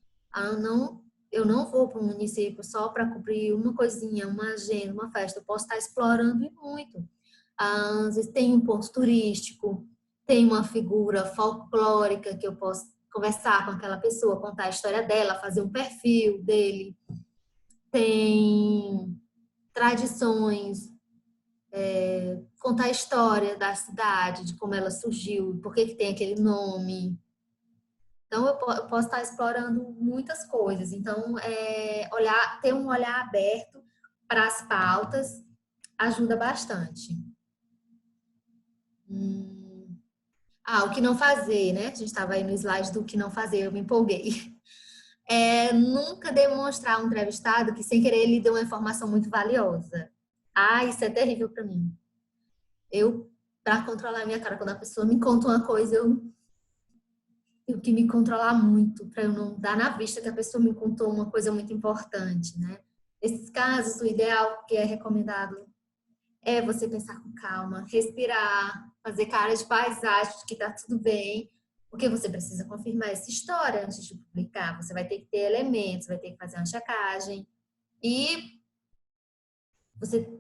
Eu não vou para um município só para cumprir uma coisinha, uma agenda, uma festa. Eu posso estar explorando muito. Às vezes tem um ponto turístico, tem uma figura folclórica que eu posso conversar com aquela pessoa, contar a história dela, fazer um perfil dele. Tem tradições, contar a história da cidade, de como ela surgiu, por que tem aquele nome. Então, eu posso estar explorando muitas coisas. Então, ter um olhar aberto para as pautas ajuda bastante. O que não fazer, né? A gente estava aí no slide do que não fazer, eu me empolguei. Nunca demonstrar um entrevistado que, sem querer, ele deu uma informação muito valiosa. Isso é terrível para mim. Para controlar a minha cara, quando a pessoa me conta uma coisa, eu tenho que me controlar muito, para eu não dar na vista que a pessoa me contou uma coisa muito importante, né? Nesses casos, o ideal que é recomendado é você pensar com calma, respirar, fazer cara de paisagem, de que tá tudo bem, porque você precisa confirmar essa história antes de publicar. Você vai ter que ter elementos, vai ter que fazer uma checagem. E você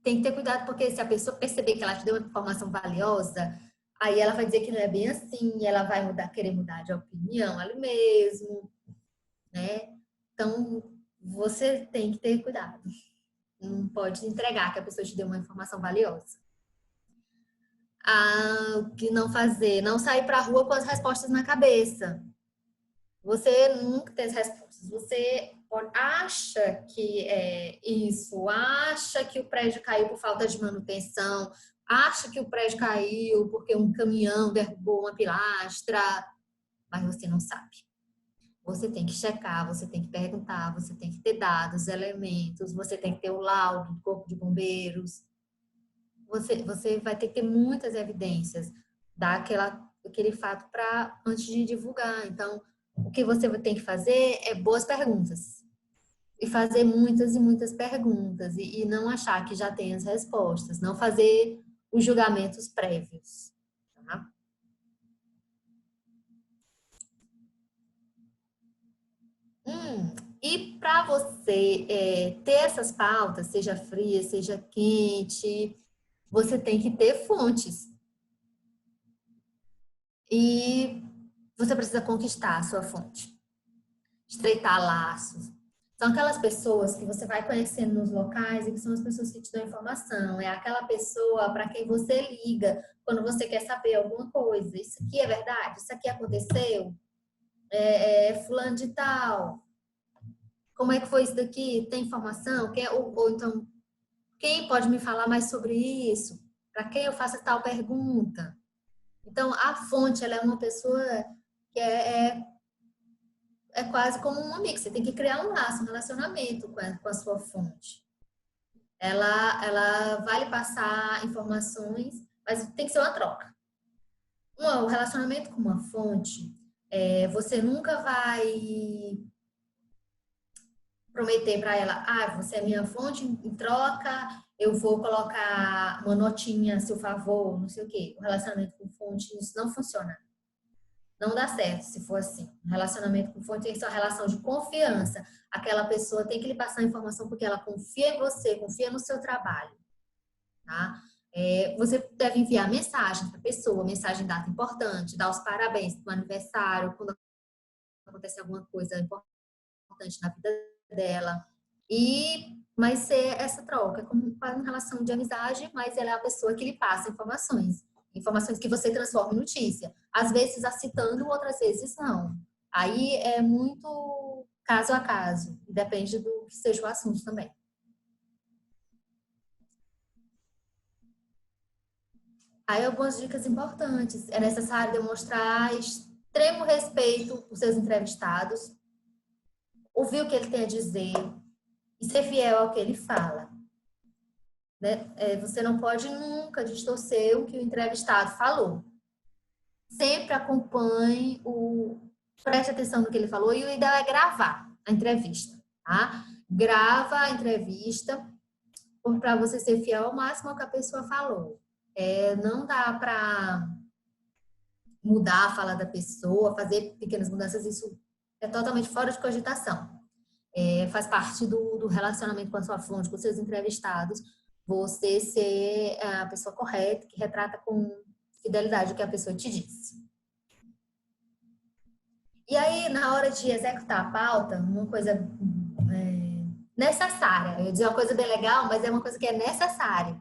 tem que ter cuidado, porque se a pessoa perceber que ela te deu uma informação valiosa, aí ela vai dizer que não é bem assim, ela vai querer mudar de opinião ali mesmo, né? Então, você tem que ter cuidado. Não pode entregar que a pessoa te deu uma informação valiosa. O que não fazer? Não sair para a rua com as respostas na cabeça. Você nunca tem as respostas. Você acha que é isso, acha que o prédio caiu por falta de manutenção, acha que o prédio caiu porque um caminhão derrubou uma pilastra, mas você não sabe. Você tem que checar, você tem que perguntar, você tem que ter dados, elementos, você tem que ter o laudo do Corpo de Bombeiros. Você vai ter que ter muitas evidências daquele fato antes de divulgar. Então, o que você tem que fazer é boas perguntas. E fazer muitas e muitas perguntas. E não achar que já tem as respostas. Não fazer os julgamentos prévios. Tá? E para você ter essas pautas, seja fria, seja quente, você tem que ter fontes. E você precisa conquistar a sua fonte. Estreitar laços. São aquelas pessoas que você vai conhecendo nos locais e que são as pessoas que te dão informação. É aquela pessoa para quem você liga quando você quer saber alguma coisa. Isso aqui é verdade? Isso aqui aconteceu? Fulano de tal. Como é que foi isso daqui? Tem informação? Ou então, quem pode me falar mais sobre isso? Para quem eu faço tal pergunta? Então, a fonte, ela é uma pessoa que é quase como um amigo. Você tem que criar um laço, um relacionamento com a sua fonte. Ela vai lhe passar informações, mas tem que ser uma troca. O relacionamento com uma fonte, você nunca vai prometer para ela, você é minha fonte, em troca, eu vou colocar uma notinha a seu favor, não sei o quê. O relacionamento com fonte, isso não funciona. Não dá certo se for assim. Um relacionamento com fonte tem que ser uma relação de confiança. Aquela pessoa tem que lhe passar a informação porque ela confia em você, confia no seu trabalho. Tá? Você deve enviar mensagem para a pessoa, mensagem data importante, dar os parabéns no aniversário, quando acontece alguma coisa importante na vida dela. Mas ser essa troca, é como uma relação de amizade, mas ela é a pessoa que lhe passa informações que você transforma em notícia. Às vezes a citando, outras vezes não. Aí é muito caso a caso, depende do que seja o assunto também. Aí algumas dicas importantes. É necessário demonstrar extremo respeito por seus entrevistados, ouvir o que ele tem a dizer e ser fiel ao que ele fala. Né? Você não pode nunca distorcer o que o entrevistado falou. Sempre acompanhe preste atenção no que ele falou e o ideal é gravar a entrevista, tá? Grava a entrevista para você ser fiel ao máximo ao que a pessoa falou. Não dá para mudar a fala da pessoa, fazer pequenas mudanças, isso é totalmente fora de cogitação. Faz parte do relacionamento com a sua fonte, com os seus entrevistados, você ser a pessoa correta, que retrata com fidelidade o que a pessoa te disse. E aí, na hora de executar a pauta, uma coisa necessária, eu ia dizer uma coisa bem legal, mas é uma coisa que é necessária.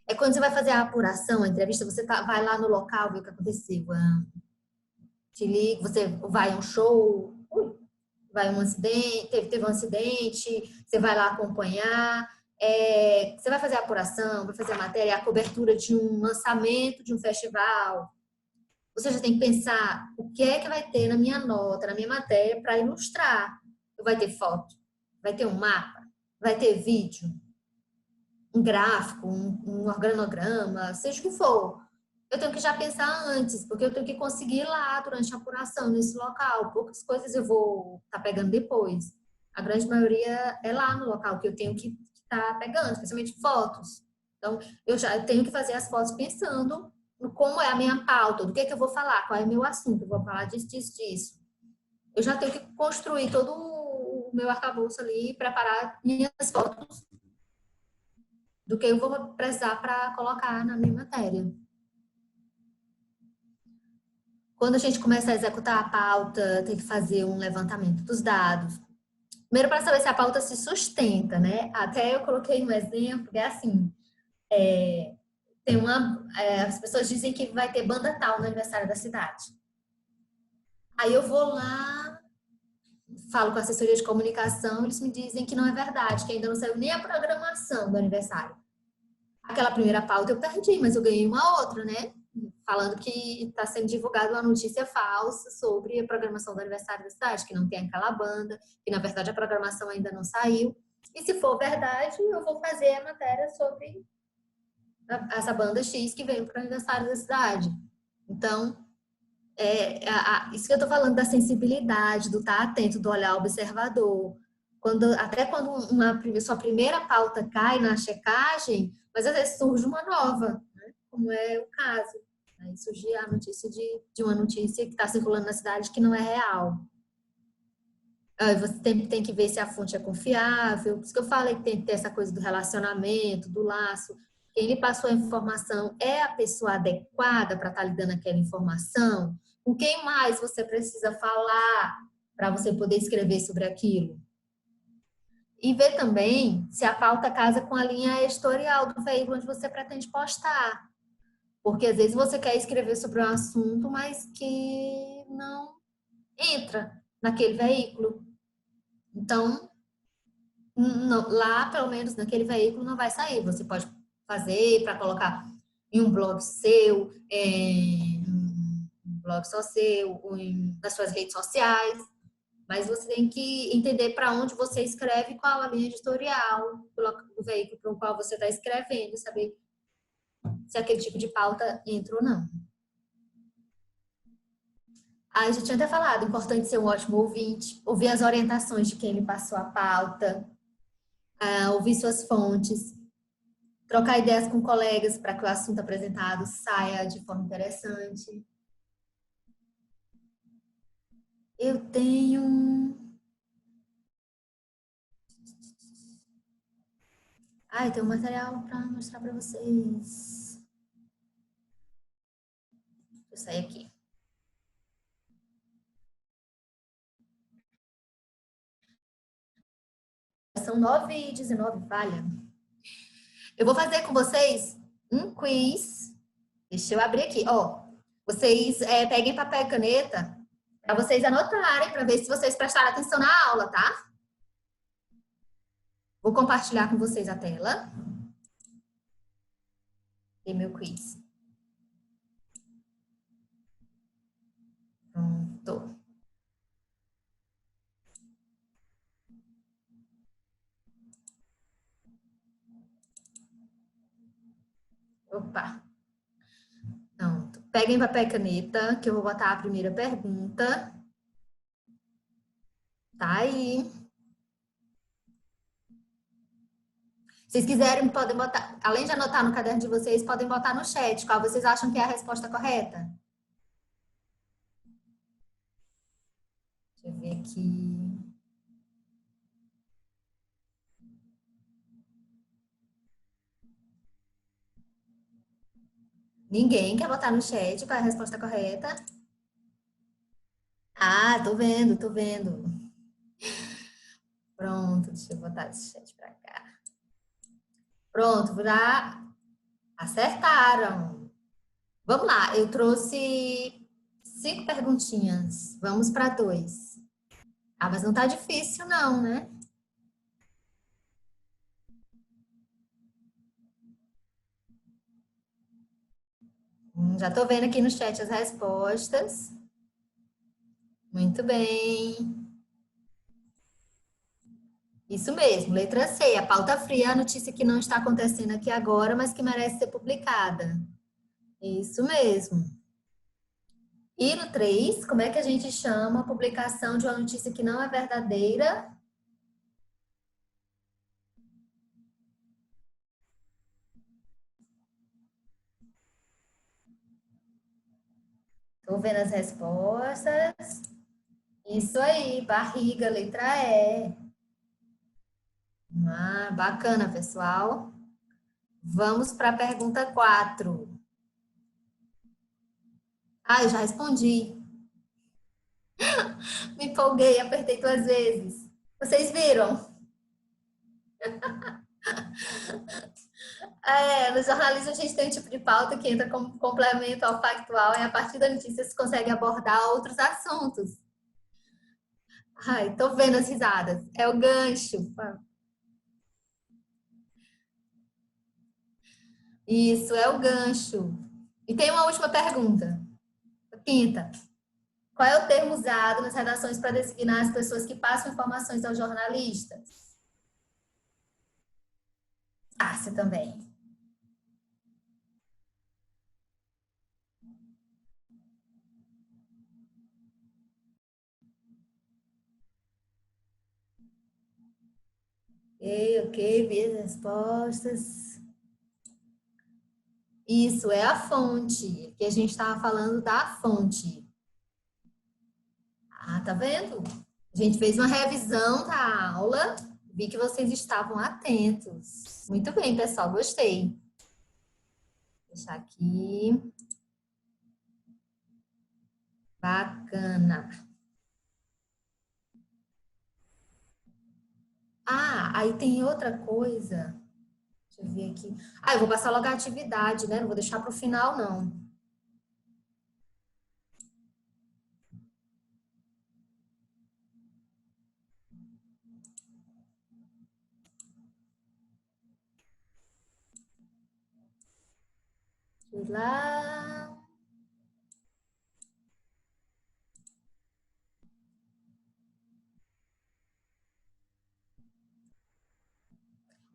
É quando você vai fazer a apuração, a entrevista, você vai lá no local, ver o que aconteceu. Te liga, você vai a um show, vai um acidente, teve um acidente, você vai lá acompanhar, você vai fazer a apuração, vai fazer a matéria, a cobertura de um lançamento de um festival. Você já tem que pensar o que é que vai ter na minha nota, na minha matéria, para ilustrar. Vai ter foto, vai ter um mapa, vai ter vídeo, um gráfico, um organograma, seja o que for. Eu tenho que já pensar antes, porque eu tenho que conseguir ir lá durante a apuração, nesse local. Poucas coisas eu vou estar pegando depois. A grande maioria é lá no local que eu tenho que estar pegando, especialmente fotos. Então, eu já tenho que fazer as fotos pensando no como é a minha pauta, do que eu vou falar, qual é o meu assunto, eu vou falar disso, disso, disso. Eu já tenho que construir todo o meu arcabouço ali, preparar minhas fotos do que eu vou precisar para colocar na minha matéria. Quando a gente começa a executar a pauta, tem que fazer um levantamento dos dados. Primeiro, para saber se a pauta se sustenta, né? Até eu coloquei um exemplo, que é assim, as pessoas dizem que vai ter banda tal no aniversário da cidade. Aí eu vou lá, falo com a assessoria de comunicação, eles me dizem que não é verdade, que ainda não saiu nem a programação do aniversário. Aquela primeira pauta eu perdi, mas eu ganhei uma outra, né? Falando que está sendo divulgada uma notícia falsa sobre a programação do aniversário da cidade, que não tem aquela banda, que na verdade a programação ainda não saiu. E se for verdade, eu vou fazer a matéria sobre essa banda X que veio para o aniversário da cidade. Então, isso que eu estou falando da sensibilidade, do estar atento, do olhar observador. Até quando sua primeira pauta cai na checagem, mas às vezes surge uma nova, né? Como é o caso. Aí surge a notícia de uma notícia que está circulando na cidade que não é real. Aí você tem que ver se a fonte é confiável. Por isso que eu falei que tem que ter essa coisa do relacionamento, do laço. Quem lhe passou a informação é a pessoa adequada para estar lhe dando aquela informação? Com quem mais você precisa falar para você poder escrever sobre aquilo? E ver também se a pauta casa com a linha editorial do veículo onde você pretende postar. Porque às vezes você quer escrever sobre um assunto, mas que não entra naquele veículo. Então, lá, pelo menos naquele veículo, não vai sair. Você pode fazer para colocar em um blog seu, um blog só seu, ou nas suas redes sociais. Mas você tem que entender para onde você escreve, qual a linha editorial do veículo para o qual você está escrevendo, saber se aquele tipo de pauta entra ou não. Ah, eu já tinha até falado, importante ser um ótimo ouvinte, ouvir as orientações de quem lhe passou a pauta, ouvir suas fontes, trocar ideias com colegas para que o assunto apresentado saia de forma interessante. Eu tenho... eu tenho um material para mostrar para vocês. Deixa eu sair aqui. São 9h19, falha. Eu vou fazer com vocês um quiz. Deixa eu abrir aqui. Vocês peguem papel e caneta para vocês anotarem, para ver se vocês prestaram atenção na aula, tá? Vou compartilhar com vocês a tela. E meu quiz. Opa. Então, peguem papel e caneta, que eu vou botar a primeira pergunta. Tá aí. Se vocês quiserem, podem botar, além de anotar no caderno de vocês, podem botar no chat qual vocês acham que é a resposta correta. Deixa eu ver aqui. Ninguém quer botar no chat qual é a resposta correta? Ah, tô vendo, tô vendo. Pronto, deixa eu botar esse chat pra cá. Pronto, já acertaram. Vamos lá, eu trouxe 5 perguntinhas. Vamos para 2. Ah, mas não tá difícil não, né? Já tô vendo aqui no chat as respostas. Muito bem. Isso mesmo, letra C, a pauta fria, a notícia que não está acontecendo aqui agora, mas que merece ser publicada. Isso mesmo. E no 3, como é que a gente chama a publicação de uma notícia que não é verdadeira? Estou vendo as respostas. Isso aí, barriga, letra E. Ah, bacana, pessoal. Vamos para a pergunta 4. Ah, eu já respondi. Me empolguei, apertei 2 vezes. Vocês viram? No jornalismo a gente tem um tipo de pauta que entra como complemento ao factual e a partir da notícia se consegue abordar outros assuntos. Ai, tô vendo as risadas. É o gancho. Isso, é o gancho. E tem uma última pergunta. Quinta. Qual é o termo usado nas redações para designar as pessoas que passam informações aos jornalistas? Ah, você também. Ok, vi as respostas. Isso, é a fonte, que a gente estava falando da fonte. Ah, tá vendo? A gente fez uma revisão da aula, vi que vocês estavam atentos. Muito bem, pessoal, gostei. Vou deixar aqui. Bacana. Ah, aí tem outra coisa. Deixa eu ver aqui. Ah, eu vou passar logo a atividade, né? Não vou deixar para o final, não. Deixa eu ir lá.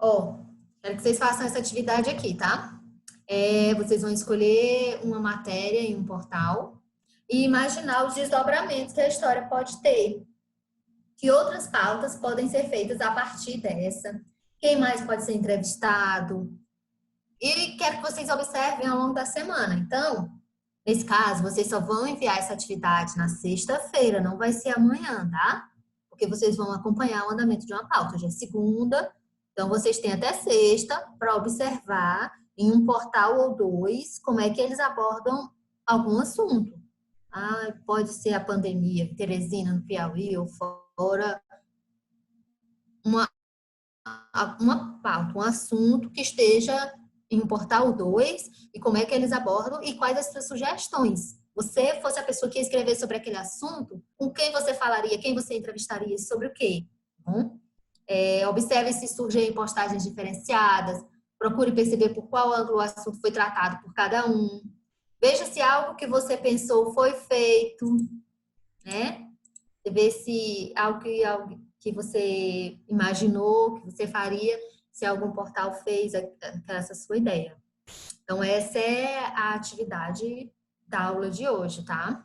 Ó, quero que vocês façam essa atividade aqui, tá? Vocês vão escolher uma matéria em um portal e imaginar os desdobramentos que a história pode ter. Que outras pautas podem ser feitas a partir dessa? Quem mais pode ser entrevistado? E quero que vocês observem ao longo da semana. Então, nesse caso, vocês só vão enviar essa atividade na sexta-feira, não vai ser amanhã, tá? Porque vocês vão acompanhar o andamento de uma pauta. Hoje é segunda, então vocês têm até sexta para observar em um portal ou dois como é que eles abordam algum assunto. Ah, pode ser a pandemia em Teresina, no Piauí ou fora, uma pauta, um assunto que esteja em um portal 2 e como é que eles abordam e quais as suas sugestões. Você fosse a pessoa que ia escrever sobre aquele assunto, com quem você falaria, quem você entrevistaria, sobre o quê? Observe se surgem postagens diferenciadas, procure perceber por qual ângulo o assunto foi tratado por cada um. Veja se algo que você pensou foi feito, né? Ver se algo que você imaginou, que você faria, se algum portal fez essa sua ideia. Então, essa é a atividade da aula de hoje, tá?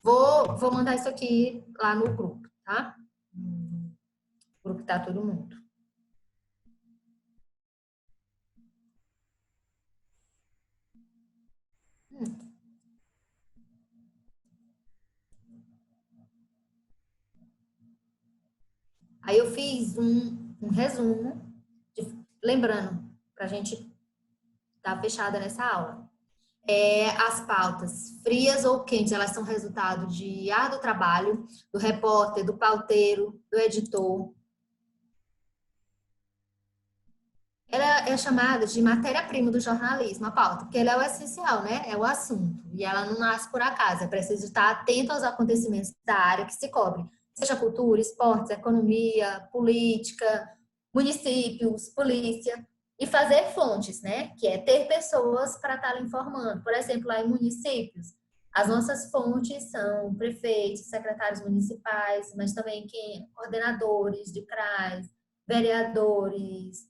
Vou mandar isso aqui lá no grupo, tá? No grupo que tá todo mundo. Aí eu fiz um resumo, lembrando, para a gente estar fechada nessa aula. As pautas, frias ou quentes, elas são resultado de árduo trabalho do repórter, do pauteiro, do editor. Ela é chamada de matéria-prima do jornalismo, a pauta, porque ela é o essencial, né? É o assunto. E ela não nasce por acaso. É preciso estar atento aos acontecimentos da área que se cobre, seja cultura, esportes, economia, política, municípios, polícia. E fazer fontes, né? Que é ter pessoas para estar informando. Por exemplo, lá em municípios, as nossas fontes são prefeitos, secretários municipais, mas também coordenadores de CRAs, vereadores,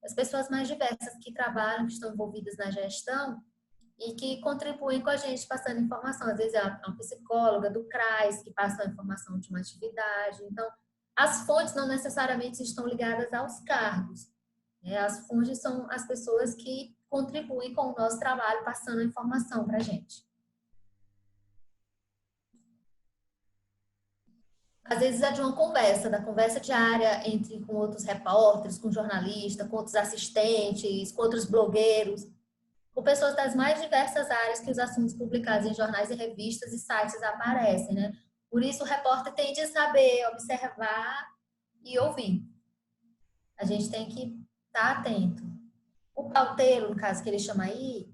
as pessoas mais diversas que trabalham, que estão envolvidas na gestão e que contribuem com a gente passando informação. Às vezes é uma psicóloga do CRAS que passa a informação de uma atividade. Então, as fontes não necessariamente estão ligadas aos cargos. As fontes são as pessoas que contribuem com o nosso trabalho, passando a informação para a gente. Às vezes é de uma conversa, da conversa diária entre com outros repórteres, com jornalistas, com outros assistentes, com outros blogueiros, com pessoas das mais diversas áreas que os assuntos publicados em jornais e revistas e sites aparecem, né? Por isso o repórter tem de saber, observar e ouvir. A gente tem que estar atento. O pauteiro, no caso que ele chama aí,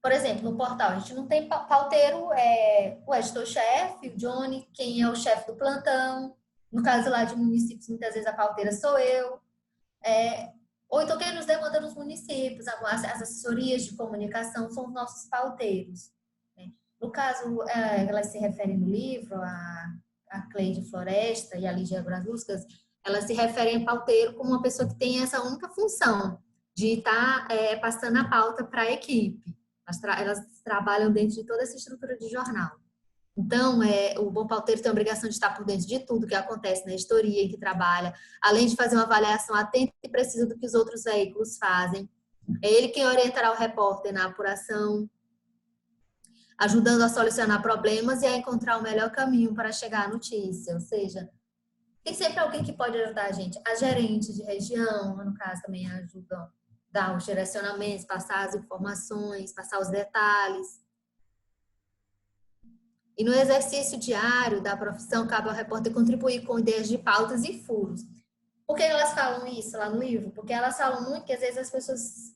por exemplo, no portal, a gente não tem pauteiro, o editor-chefe, o Johnny, quem é o chefe do plantão. No caso lá de municípios, muitas vezes a pauteira sou eu. Ou então quem nos demanda nos municípios, as assessorias de comunicação são os nossos pauteiros. Né? No caso, elas se referem no livro, a Cleide Floresta e a Lígia Brasuscas, elas se referem a pauteiro como uma pessoa que tem essa única função de estar passando a pauta para a equipe. Elas trabalham dentro de toda essa estrutura de jornal. Então, o bom pauteiro tem a obrigação de estar por dentro de tudo que acontece na editoria em que trabalha, além de fazer uma avaliação atenta e precisa do que os outros veículos fazem. É ele quem orientará o repórter na apuração, ajudando a solucionar problemas e a encontrar o melhor caminho para chegar à notícia. Ou seja, tem sempre alguém que pode ajudar a gente. A gerente de região, no caso, também ajudam a dar os direcionamentos, passar as informações, passar os detalhes. E no exercício diário da profissão, cabe ao repórter contribuir com ideias de pautas e furos. Por que elas falam isso lá no livro? Porque elas falam muito que às vezes as pessoas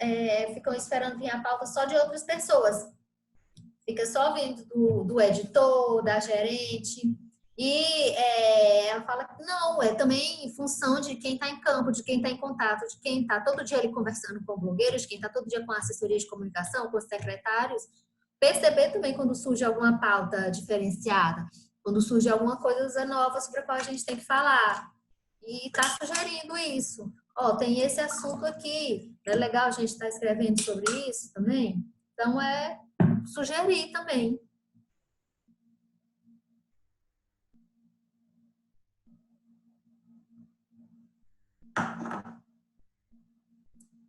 ficam esperando vir a pauta só de outras pessoas. Fica só vindo do editor, da gerente. E ela fala que não, é também em função de quem está em campo, de quem está em contato, de quem está todo dia ali conversando com blogueiros, de quem está todo dia com a assessoria de comunicação, com os secretários. Perceber também quando surge alguma pauta diferenciada, quando surge alguma coisa nova sobre a qual a gente tem que falar. E tá sugerindo isso. Ó, tem esse assunto aqui. É legal a gente estar escrevendo sobre isso também. Então, sugerir também.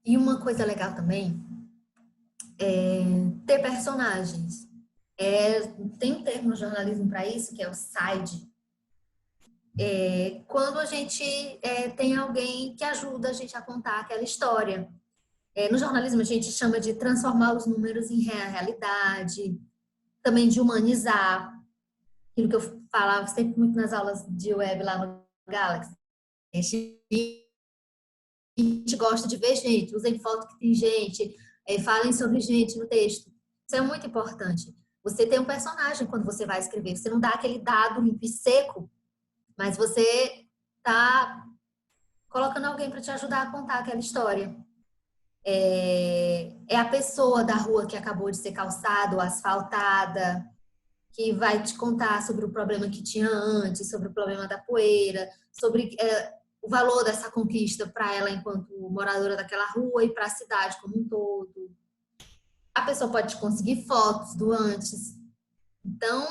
E uma coisa legal também é ter personagens. Tem um termo no jornalismo para isso, que é o side. Quando a gente tem alguém que ajuda a gente a contar aquela história. No jornalismo, a gente chama de transformar os números em realidade, também de humanizar. Aquilo que eu falava sempre muito nas aulas de web lá no Galaxy. A gente gosta de ver gente, usem foto que tem gente, falem sobre gente no texto. Isso é muito importante. Você tem um personagem quando você vai escrever. Você não dá aquele dado limpo e seco, mas você está colocando alguém para te ajudar a contar aquela história. É a pessoa da rua que acabou de ser calçada ou asfaltada, que vai te contar sobre o problema que tinha antes, sobre o problema da poeira, sobre o valor dessa conquista para ela enquanto moradora daquela rua e para a cidade como um todo. A pessoa pode conseguir fotos do antes. Então,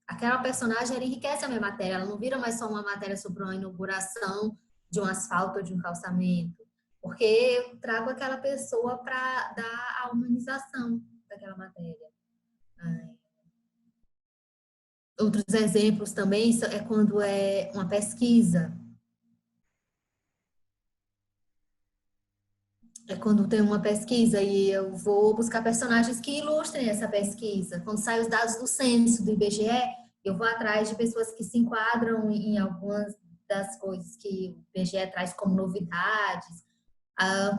aquela personagem ela enriquece a minha matéria. Ela não vira mais só uma matéria sobre uma inauguração de um asfalto ou de um calçamento. Porque eu trago aquela pessoa para dar a humanização daquela matéria. Outros exemplos também é quando é uma pesquisa. É quando tem uma pesquisa e eu vou buscar personagens que ilustrem essa pesquisa. Quando saem os dados do censo, do IBGE, eu vou atrás de pessoas que se enquadram em algumas das coisas que o IBGE traz como novidades.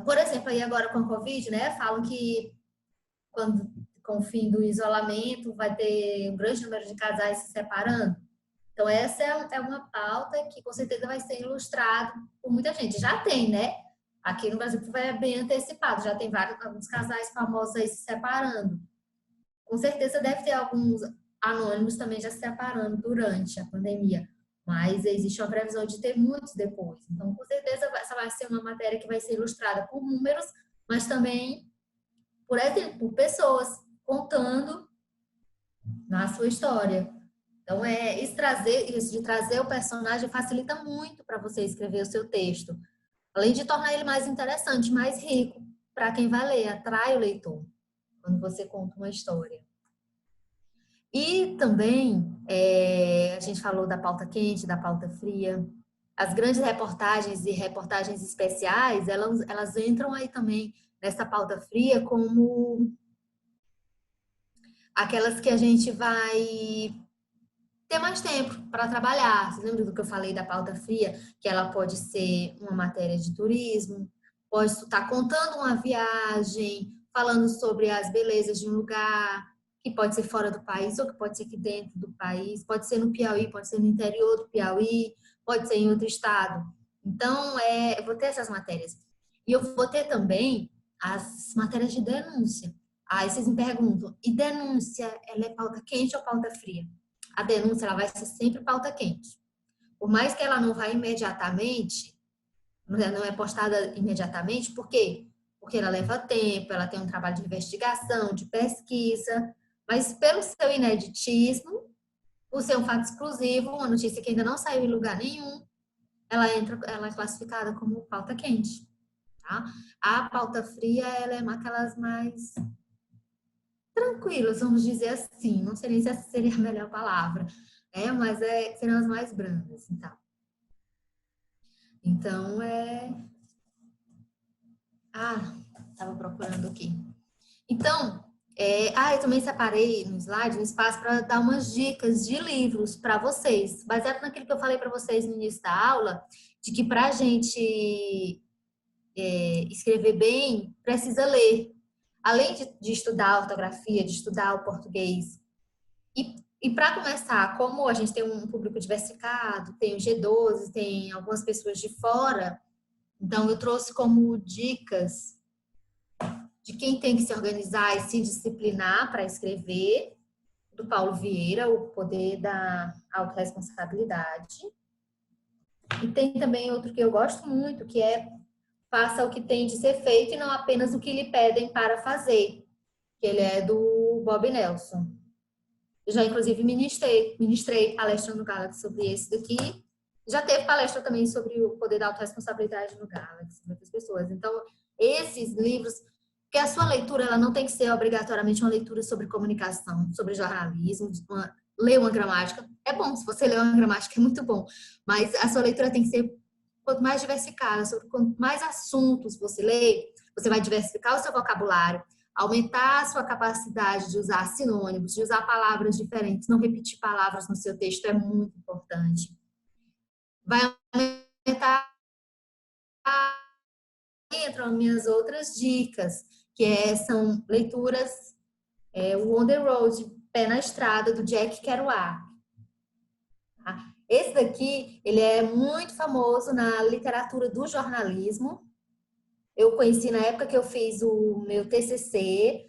Por exemplo, aí agora com a Covid, né, falam que quando, com o fim do isolamento vai ter um grande número de casais se separando. Então, essa é uma pauta que com certeza vai ser ilustrada por muita gente. Já tem, né? Aqui no Brasil vai bem antecipado, já tem alguns casais famosos aí se separando. Com certeza deve ter alguns anônimos também já se separando durante a pandemia, mas existe uma previsão de ter muitos depois. Então, com certeza essa vai ser uma matéria que vai ser ilustrada por números, mas também, por exemplo, por pessoas contando na sua história. Então, isso de trazer o personagem facilita muito para você escrever o seu texto. Além de tornar ele mais interessante, mais rico para quem vai ler, atrai o leitor quando você conta uma história. E também, a gente falou da pauta quente, da pauta fria. As grandes reportagens e reportagens especiais, elas entram aí também nessa pauta fria como aquelas que a gente vai ter mais tempo para trabalhar. Você lembra do que eu falei da pauta fria? Que ela pode ser uma matéria de turismo, pode estar contando uma viagem, falando sobre as belezas de um lugar, que pode ser fora do país ou que pode ser aqui dentro do país, pode ser no Piauí, pode ser no interior do Piauí, pode ser em outro estado. Então, eu vou ter essas matérias. E eu vou ter também as matérias de denúncia. Aí vocês me perguntam, e denúncia, ela é pauta quente ou pauta fria? A denúncia ela vai ser sempre pauta quente. Por mais que ela não vá imediatamente, não é postada imediatamente, por quê? Porque ela leva tempo, ela tem um trabalho de investigação, de pesquisa, mas pelo seu ineditismo, por ser um fato exclusivo, uma notícia que ainda não saiu em lugar nenhum, ela é classificada como pauta quente. Tá? A pauta fria, ela é aquelas mais tranquilas, vamos dizer assim. Não sei nem se essa seria a melhor palavra, mas serão as mais brandas, então. Então, estava procurando aqui. Então, eu também separei no slide um espaço para dar umas dicas de livros para vocês, baseado naquilo que eu falei para vocês no início da aula, de que para a gente escrever bem, precisa ler. Além de estudar a ortografia, de estudar o português. E para começar, como a gente tem um público diversificado, tem o G12, tem algumas pessoas de fora, então eu trouxe como dicas de quem tem que se organizar e se disciplinar para escrever, do Paulo Vieira, O Poder da Autorresponsabilidade. E tem também outro que eu gosto muito, que é Faça o que tem de ser feito e não apenas o que lhe pedem para fazer, que ele é do Bob Nelson. Eu já, inclusive, ministrei palestra no Galaxy sobre esse daqui. Já teve palestra também sobre o poder da autorresponsabilidade no Galaxy, para outras pessoas. Então, esses livros, porque a sua leitura ela não tem que ser obrigatoriamente uma leitura sobre comunicação, sobre jornalismo, ler uma gramática. É bom, se você ler uma gramática é muito bom, mas a sua leitura tem que ser quanto mais diversificada, sobre quanto mais assuntos você lê, você vai diversificar o seu vocabulário, aumentar a sua capacidade de usar sinônimos, de usar palavras diferentes, não repetir palavras no seu texto é muito importante. Vai aumentar. Entram minhas outras dicas, que são leituras, o On the Road, Pé na Estrada, do Jack Kerouac. Tá? Esse daqui, ele é muito famoso na literatura do jornalismo. Eu conheci na época que eu fiz o meu TCC,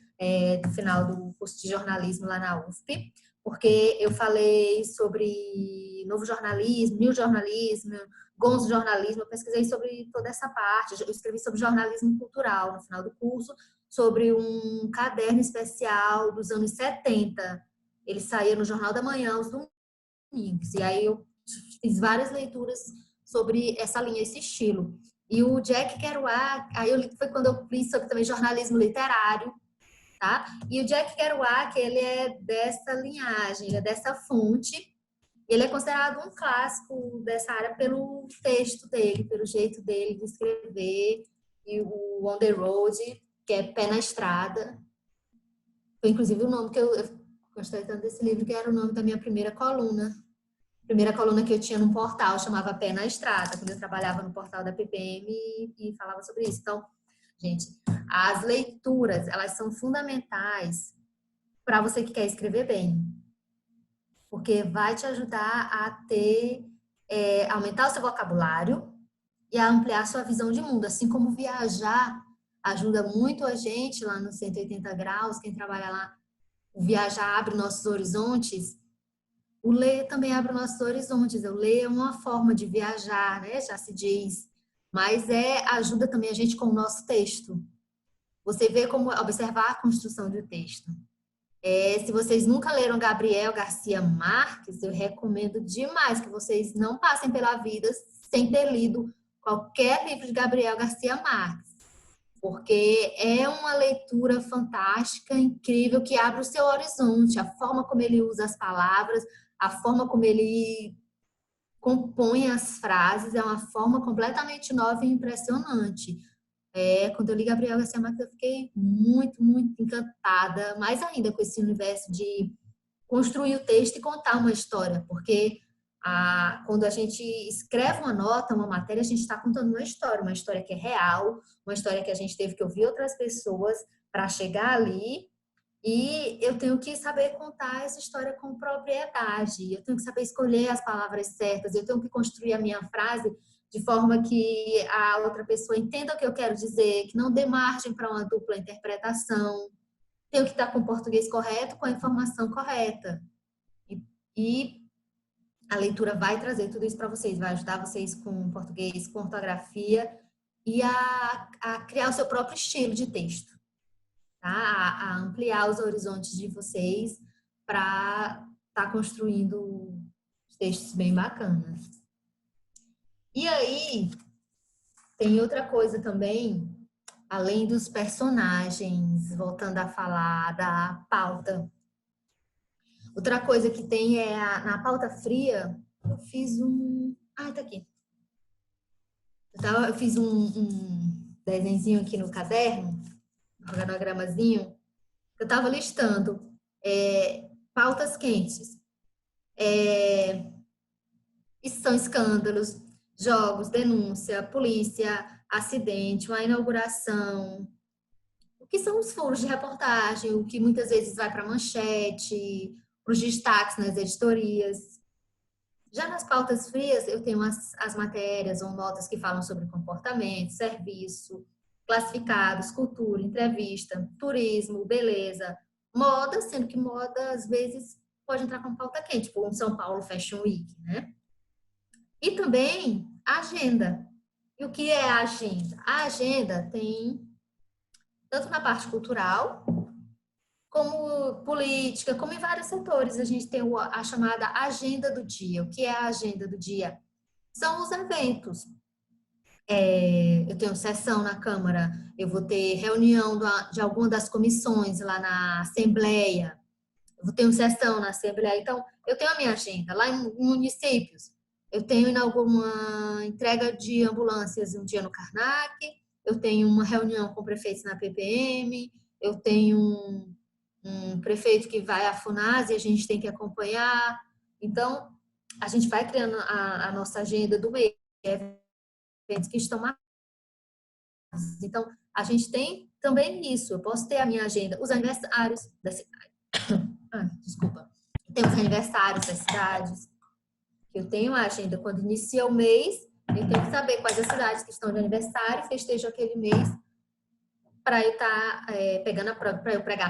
no final do curso de jornalismo lá na USP, porque eu falei sobre novo jornalismo, new jornalismo, gonzo jornalismo, eu pesquisei sobre toda essa parte, eu escrevi sobre jornalismo cultural no final do curso, sobre um caderno especial dos anos 70. Ele saía no Jornal da Manhã aos domingos. E aí eu fiz várias leituras sobre essa linha, esse estilo. E o Jack Kerouac, foi quando eu li sobre também jornalismo literário, tá? E o Jack Kerouac, ele é dessa linhagem, ele é dessa fonte. Ele é considerado um clássico dessa área pelo texto dele, pelo jeito dele de escrever, e o On the Road, que é Pé na Estrada. Foi inclusive o nome que eu gostei tanto desse livro, que era o nome da minha primeira coluna. Primeira coluna que eu tinha num portal, chamava Pé na Estrada, quando eu trabalhava no portal da PPM e falava sobre isso. Então, gente, as leituras, elas são fundamentais para você que quer escrever bem, porque vai te ajudar a ter, aumentar o seu vocabulário e a ampliar a sua visão de mundo, assim como viajar ajuda muito a gente lá no 180 graus, quem trabalha lá, o viajar abre nossos horizontes, o ler também abre nossos horizontes, o ler é uma forma de viajar, né, já se diz, mas ajuda também a gente com o nosso texto. Você vê como observar a construção do texto. Se vocês nunca leram Gabriel Garcia Marques, eu recomendo demais que vocês não passem pela vida sem ter lido qualquer livro de Gabriel Garcia Marques, porque é uma leitura fantástica, incrível, que abre o seu horizonte, a forma como ele usa as palavras, a forma como ele compõe as frases, é uma forma completamente nova e impressionante. Quando eu li Gabriel Garcia Marques, eu fiquei muito, muito encantada, mais ainda com esse universo de construir o texto e contar uma história, porque quando a gente escreve uma nota, uma matéria, a gente está contando uma história que é real, uma história que a gente teve que ouvir outras pessoas para chegar ali, e eu tenho que saber contar essa história com propriedade, eu tenho que saber escolher as palavras certas, eu tenho que construir a minha frase de forma que a outra pessoa entenda o que eu quero dizer, que não dê margem para uma dupla interpretação. Tenho que estar com o português correto, com a informação correta. E a leitura vai trazer tudo isso para vocês, vai ajudar vocês com português, com ortografia e a criar o seu próprio estilo de texto, tá? A ampliar os horizontes de vocês para estar construindo textos bem bacanas. E aí, tem outra coisa também, além dos personagens, voltando a falar da pauta. Outra coisa que tem na pauta fria, eu fiz tá aqui. Eu fiz um desenhozinho aqui no caderno, um organogramazinho, eu estava listando pautas quentes. São escândalos, jogos, denúncia, polícia, acidente, uma inauguração. O que são os furos de reportagem, o que muitas vezes vai para a manchete, para os destaques nas editorias. Já nas pautas frias, eu tenho as matérias ou notas que falam sobre comportamento, serviço, classificados, cultura, entrevista, turismo, beleza, moda, sendo que moda, às vezes, pode entrar como pauta quente, tipo um São Paulo Fashion Week, né? E também a agenda. E o que é a agenda? A agenda tem, tanto na parte cultural, como política, como em vários setores, a gente tem a chamada agenda do dia. O que é a agenda do dia? São os eventos. Eu tenho sessão na Câmara, eu vou ter reunião de alguma das comissões lá na Assembleia, eu vou ter uma sessão na Assembleia. Então, eu tenho a minha agenda. Lá em municípios, eu tenho alguma entrega de ambulâncias um dia no Karnak, eu tenho uma reunião com prefeitos na PPM, eu tenho um prefeito que vai à FUNAS e a gente tem que acompanhar. Então, a gente vai criando a nossa agenda do mês, eventos que estão marcados. Então, a gente tem também isso. Eu posso ter a minha agenda, os aniversários da cidade. Desculpa. Tem os aniversários das cidades. Eu tenho a agenda quando inicia o mês, eu tenho que saber quais as cidades que estão de aniversário, festejam aquele mês, para eu estar pegando para eu pegar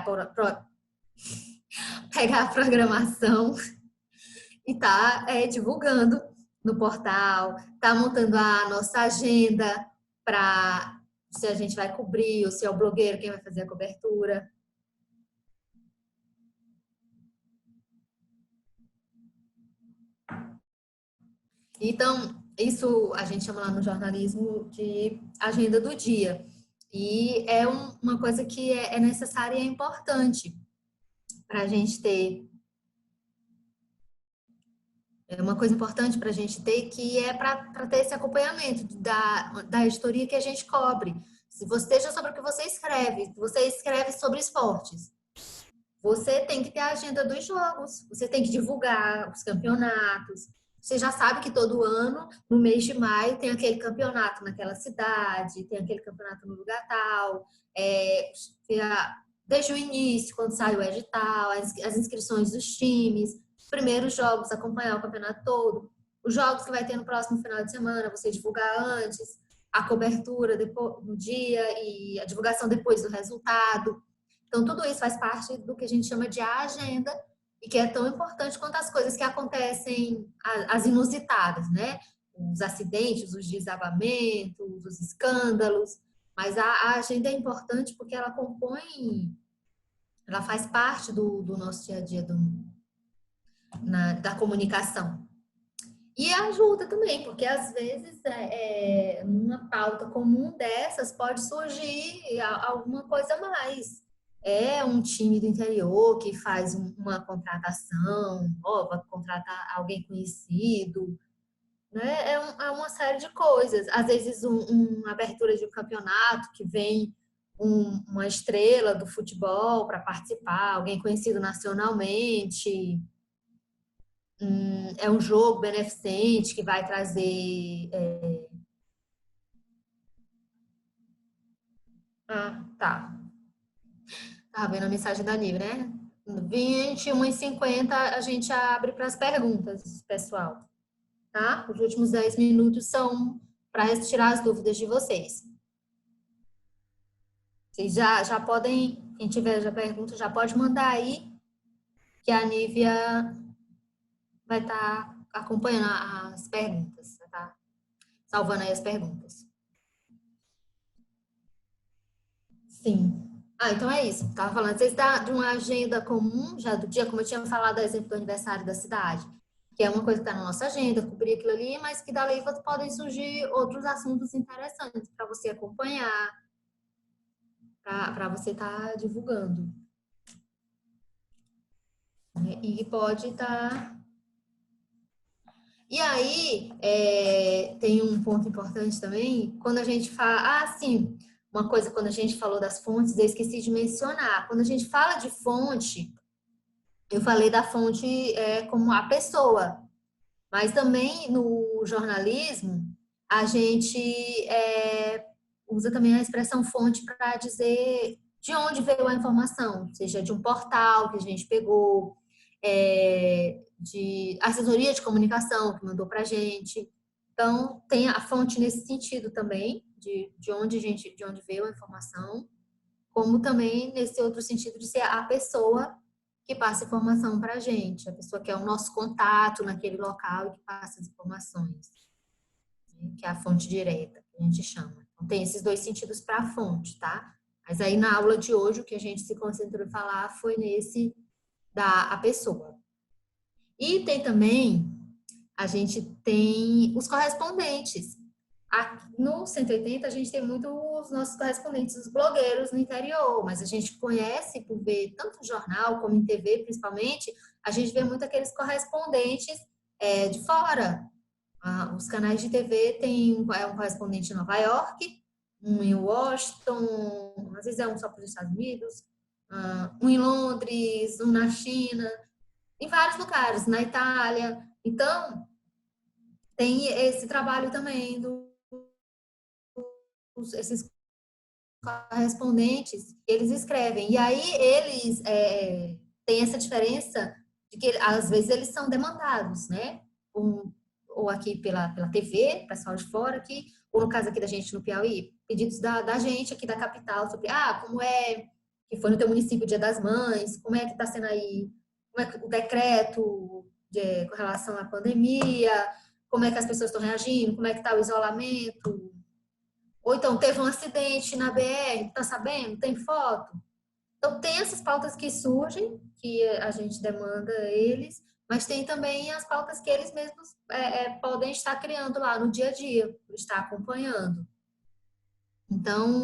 a programação e estar divulgando no portal, estar montando a nossa agenda para se a gente vai cobrir, ou se é o blogueiro quem vai fazer a cobertura. Então, isso a gente chama lá no jornalismo de agenda do dia. E é uma coisa que é necessária e é importante para a gente ter. É uma coisa importante para a gente ter, que é para ter esse acompanhamento da editoria que a gente cobre. Se você esteja sobre o que você escreve sobre esportes, você tem que ter a agenda dos jogos, você tem que divulgar os campeonatos. Você já sabe que todo ano, no mês de maio, tem aquele campeonato naquela cidade, tem aquele campeonato no lugar tal. É, desde o início, quando sai o edital, as inscrições dos times, os primeiros jogos, acompanhar o campeonato todo. Os jogos que vai ter no próximo final de semana, você divulgar antes, a cobertura depois, no dia e a divulgação depois do resultado. Então, tudo isso faz parte do que a gente chama de agenda e que é tão importante quanto as coisas que acontecem, as inusitadas, né? Os acidentes, os desabamentos, os escândalos. Mas a agenda é importante porque ela compõe, ela faz parte do nosso dia a dia, da comunicação. E ajuda também, porque às vezes, numa pauta comum dessas, pode surgir alguma coisa a mais. É um time do interior que faz uma contratação nova, contrata alguém conhecido, né? É uma série de coisas. Às vezes, uma abertura de um campeonato que vem uma estrela do futebol para participar, alguém conhecido nacionalmente. É um jogo beneficente que vai trazer. Ah, tá. Tá vendo a mensagem da Nive, né? 21h50 a gente abre para as perguntas, pessoal. Tá? Os últimos 10 minutos são para tirar as dúvidas de vocês. Vocês já podem, quem tiver já pergunta, já pode mandar aí, que a Nívia vai estar acompanhando as perguntas, tá? Salvando aí as perguntas. Sim. Ah, então é isso. Tava falando, vocês dá de uma agenda comum já do dia, como eu tinha falado, do exemplo do aniversário da cidade, que é uma coisa que está na nossa agenda, cobrir aquilo ali, mas que dali podem surgir outros assuntos interessantes para você acompanhar, para você estar divulgando. E pode estar. E aí, tem um ponto importante também, quando a gente fala. Ah, sim, uma coisa, quando a gente falou das fontes, eu esqueci de mencionar. Quando a gente fala de fonte, eu falei da fonte como a pessoa, mas também no jornalismo, a gente usa também a expressão fonte para dizer de onde veio a informação, seja de um portal que a gente pegou, de assessoria de comunicação que mandou para a gente. Então, tem a fonte nesse sentido também, de onde veio a informação, como também nesse outro sentido de ser a pessoa que passa informação para a gente, a pessoa que é o nosso contato naquele local e que passa as informações, né? Que é a fonte direta, que a gente chama. Então, tem esses dois sentidos para a fonte, tá? Mas aí na aula de hoje, o que a gente se concentrou em falar foi nesse da pessoa. E tem também, a gente tem os correspondentes. No 180, a gente tem muito os nossos correspondentes, os blogueiros no interior, mas a gente conhece por ver tanto em jornal como em TV, principalmente, a gente vê muito aqueles correspondentes de fora. Os canais de TV tem um correspondente em Nova York, um em Washington, às vezes é um só para os Estados Unidos, um em Londres, um na China, em vários lugares, na Itália. Então, tem esse trabalho também esses correspondentes, eles escrevem. E aí eles têm essa diferença de que às vezes eles são demandados, né? Ou aqui pela TV, pessoal de fora aqui, ou no caso aqui da gente no Piauí, pedidos da gente aqui da capital sobre como é que foi no teu município o Dia das Mães, como é que está sendo aí, como é que o decreto com relação à pandemia, como é que as pessoas estão reagindo, como é que está o isolamento, Ou então, teve um acidente na BR, tá sabendo? Tem foto? Então, tem essas pautas que surgem, que a gente demanda eles, mas tem também as pautas que eles mesmos podem estar criando lá no dia a dia, estar acompanhando. Então,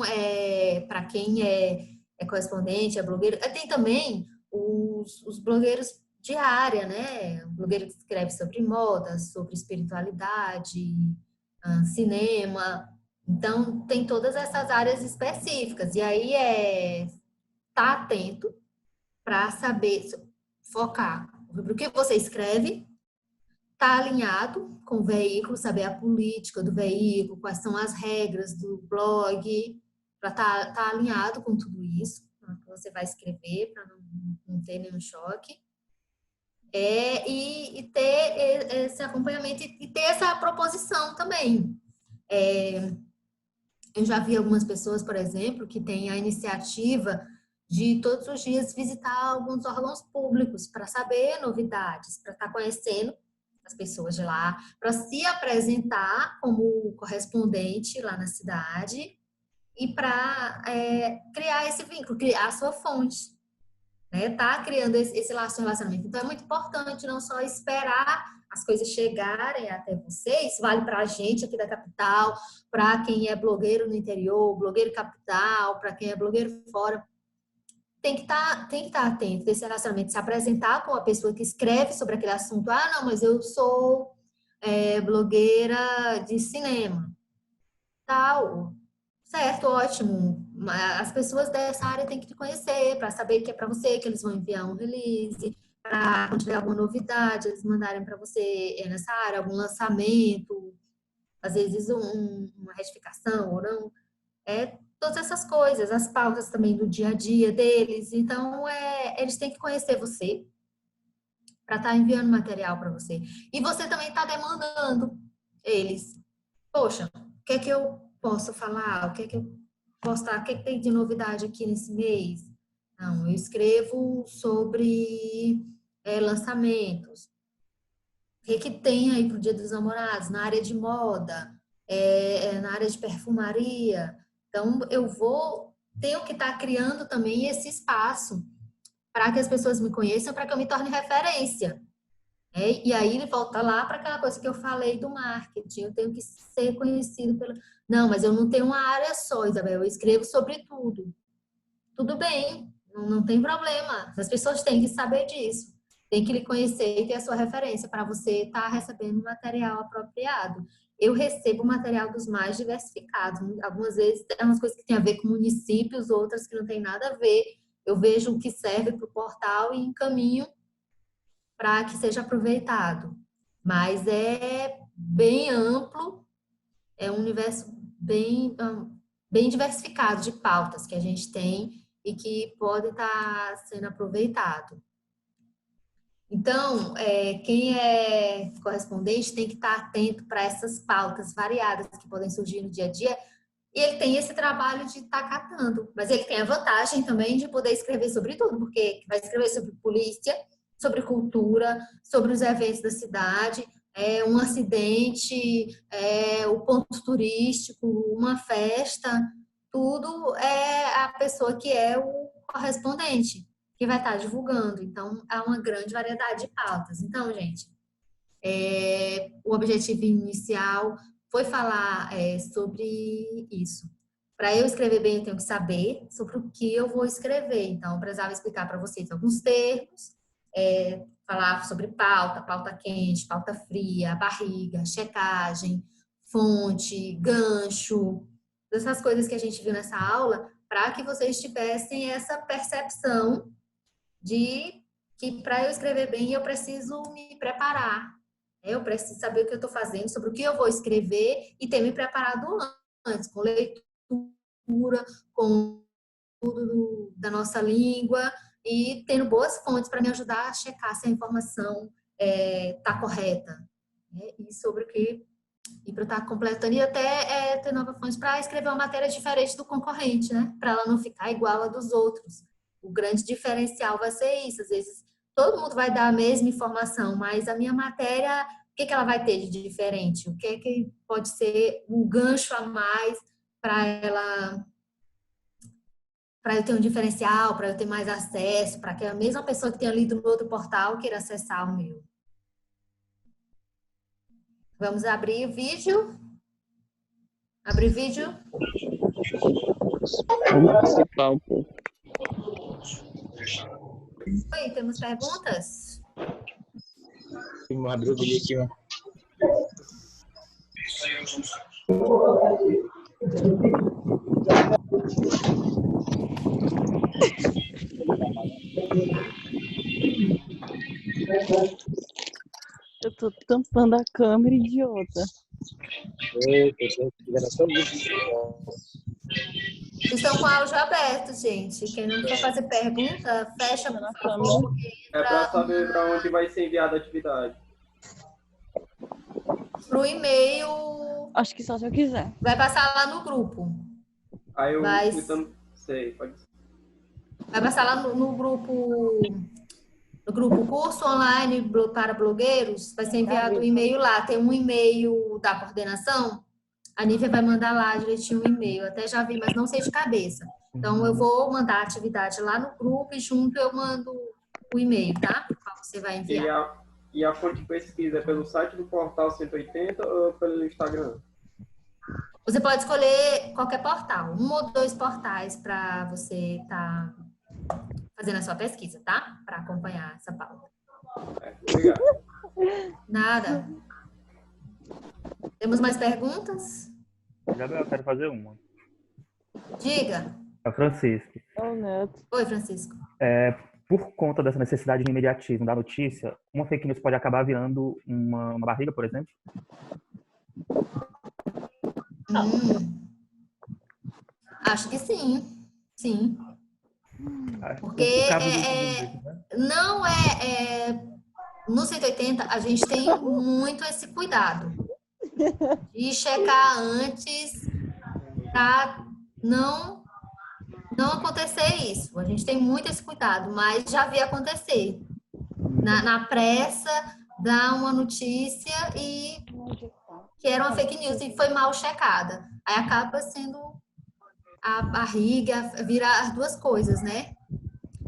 para quem é correspondente, é blogueiro, tem também os blogueiros de área, né? O blogueiro que escreve sobre moda, sobre espiritualidade, cinema. Então, tem todas essas áreas específicas. E aí tá atento para saber focar sobre o que você escreve, tá alinhado com o veículo, saber a política do veículo, quais são as regras do blog, para tá alinhado com tudo isso, que você vai escrever, para não ter nenhum choque. E ter esse acompanhamento e ter essa proposição também. Eu já vi algumas pessoas, por exemplo, que têm a iniciativa de todos os dias visitar alguns órgãos públicos para saber novidades, para estar conhecendo as pessoas de lá, para se apresentar como correspondente lá na cidade e para criar esse vínculo, criar a sua fonte, né? Tá criando esse relacionamento. Então é muito importante não só esperar as coisas chegarem até vocês, vale para a gente aqui da capital, para quem é blogueiro no interior, blogueiro capital, para quem é blogueiro fora. Tem que estar atento desse relacionamento, se apresentar com a pessoa que escreve sobre aquele assunto. Ah, não, mas eu sou blogueira de cinema, tal. Certo, ótimo. As pessoas dessa área têm que te conhecer para saber que é para você que eles vão enviar um release, para quando tiver alguma novidade, eles mandarem para você nessa área, algum lançamento, às vezes uma retificação ou não. Todas essas coisas, as pautas também do dia a dia deles. Então, eles têm que conhecer você para estar enviando material para você. E você também está demandando eles. Poxa, o que é que eu posso falar? O que é que eu postar? O que é que tem de novidade aqui nesse mês? Não, eu escrevo sobre lançamentos. O que é que tem aí para o Dia dos Namorados? Na área de moda, na área de perfumaria. Então, tenho que estar criando também esse espaço para que as pessoas me conheçam, para que eu me torne referência. E aí ele volta lá para aquela coisa que eu falei do marketing. Eu tenho que ser conhecido pelo. Não, mas eu não tenho uma área só, Isabel. Eu escrevo sobre tudo. Tudo bem, não tem problema. As pessoas têm que saber disso. Tem que lhe conhecer e ter a sua referência para você estar recebendo material apropriado. Eu recebo material dos mais diversificados. Algumas vezes é umas coisas que têm a ver com municípios, outras que não tem nada a ver. Eu vejo o que serve para o portal e encaminho para que seja aproveitado. Mas é bem amplo, é um universo bem diversificado de pautas que a gente tem e que pode estar sendo aproveitado. Então, quem é correspondente tem que estar atento para essas pautas variadas que podem surgir no dia a dia. E ele tem esse trabalho de estar catando, mas ele tem a vantagem também de poder escrever sobre tudo, porque vai escrever sobre polícia, sobre cultura, sobre os eventos da cidade, um acidente, o ponto turístico, uma festa, tudo é a pessoa que é o correspondente que vai estar divulgando. Então, há uma grande variedade de pautas. Então, gente, o objetivo inicial foi falar sobre isso. Para eu escrever bem, eu tenho que saber sobre o que eu vou escrever. Então, eu precisava explicar para vocês alguns termos, falar sobre pauta, pauta quente, pauta fria, barriga, checagem, fonte, gancho, essas coisas que a gente viu nessa aula, para que vocês tivessem essa percepção de que para eu escrever bem eu preciso me preparar. Eu preciso saber o que eu estou fazendo, sobre o que eu vou escrever e ter me preparado antes, com leitura, com tudo da nossa língua e tendo boas fontes para me ajudar a checar se a informação está correta. Né? E sobre o que e para estar completando e até ter novas fontes para escrever uma matéria diferente do concorrente, né? Para ela não ficar igual a dos outros. O grande diferencial vai ser isso. Às vezes todo mundo vai dar a mesma informação, mas a minha matéria, o que ela vai ter de diferente? O que pode ser um gancho a mais para eu ter um diferencial, para eu ter mais acesso, para que a mesma pessoa que tenha lido no outro portal queira acessar o meu. Vamos abrir o vídeo. Abrir vídeo. Vamos participar um pouco. Oi, temos perguntas? Vamos abrir o vídeo aqui, ó. Eu tô tampando a câmera, idiota. Vocês estão com o áudio aberto, gente. Quem não for fazer pergunta, fecha por favor, porque É para entra saber para onde vai ser enviada a atividade. pro e-mail. Acho que só se eu quiser. Vai passar lá no grupo. Aí eu Vai sei, pode ser. Vai passar lá no grupo curso online para blogueiros. Vai ser enviado o e-mail lá. Tem um e-mail da coordenação. A Nívia vai mandar lá direitinho o e-mail. Até já vi, mas não sei de cabeça. Então, eu vou mandar a atividade lá no grupo e junto eu mando o e-mail, tá? Qual você vai enviar. E a fonte de pesquisa é pelo site do Portal 180 ou pelo Instagram? Você pode escolher qualquer portal. 1 ou 2 portais para você estar fazendo a sua pesquisa, tá? Para acompanhar essa pauta. Obrigado. Nada. Temos mais perguntas? Gabriel, eu quero fazer uma. Diga. É o Francisco. Oh, Neto. Oi, Francisco. Por conta dessa necessidade de imediatismo da notícia, uma fake news pode acabar virando uma barriga, por exemplo? Acho que sim. Sim. Porque não no 180 a gente tem muito esse cuidado de checar antes para não acontecer isso. A gente tem muito esse cuidado, mas já vi acontecer. Na pressa, dá uma notícia e que era uma fake news e foi mal checada. Aí acaba sendo a barriga, virar as duas coisas, né?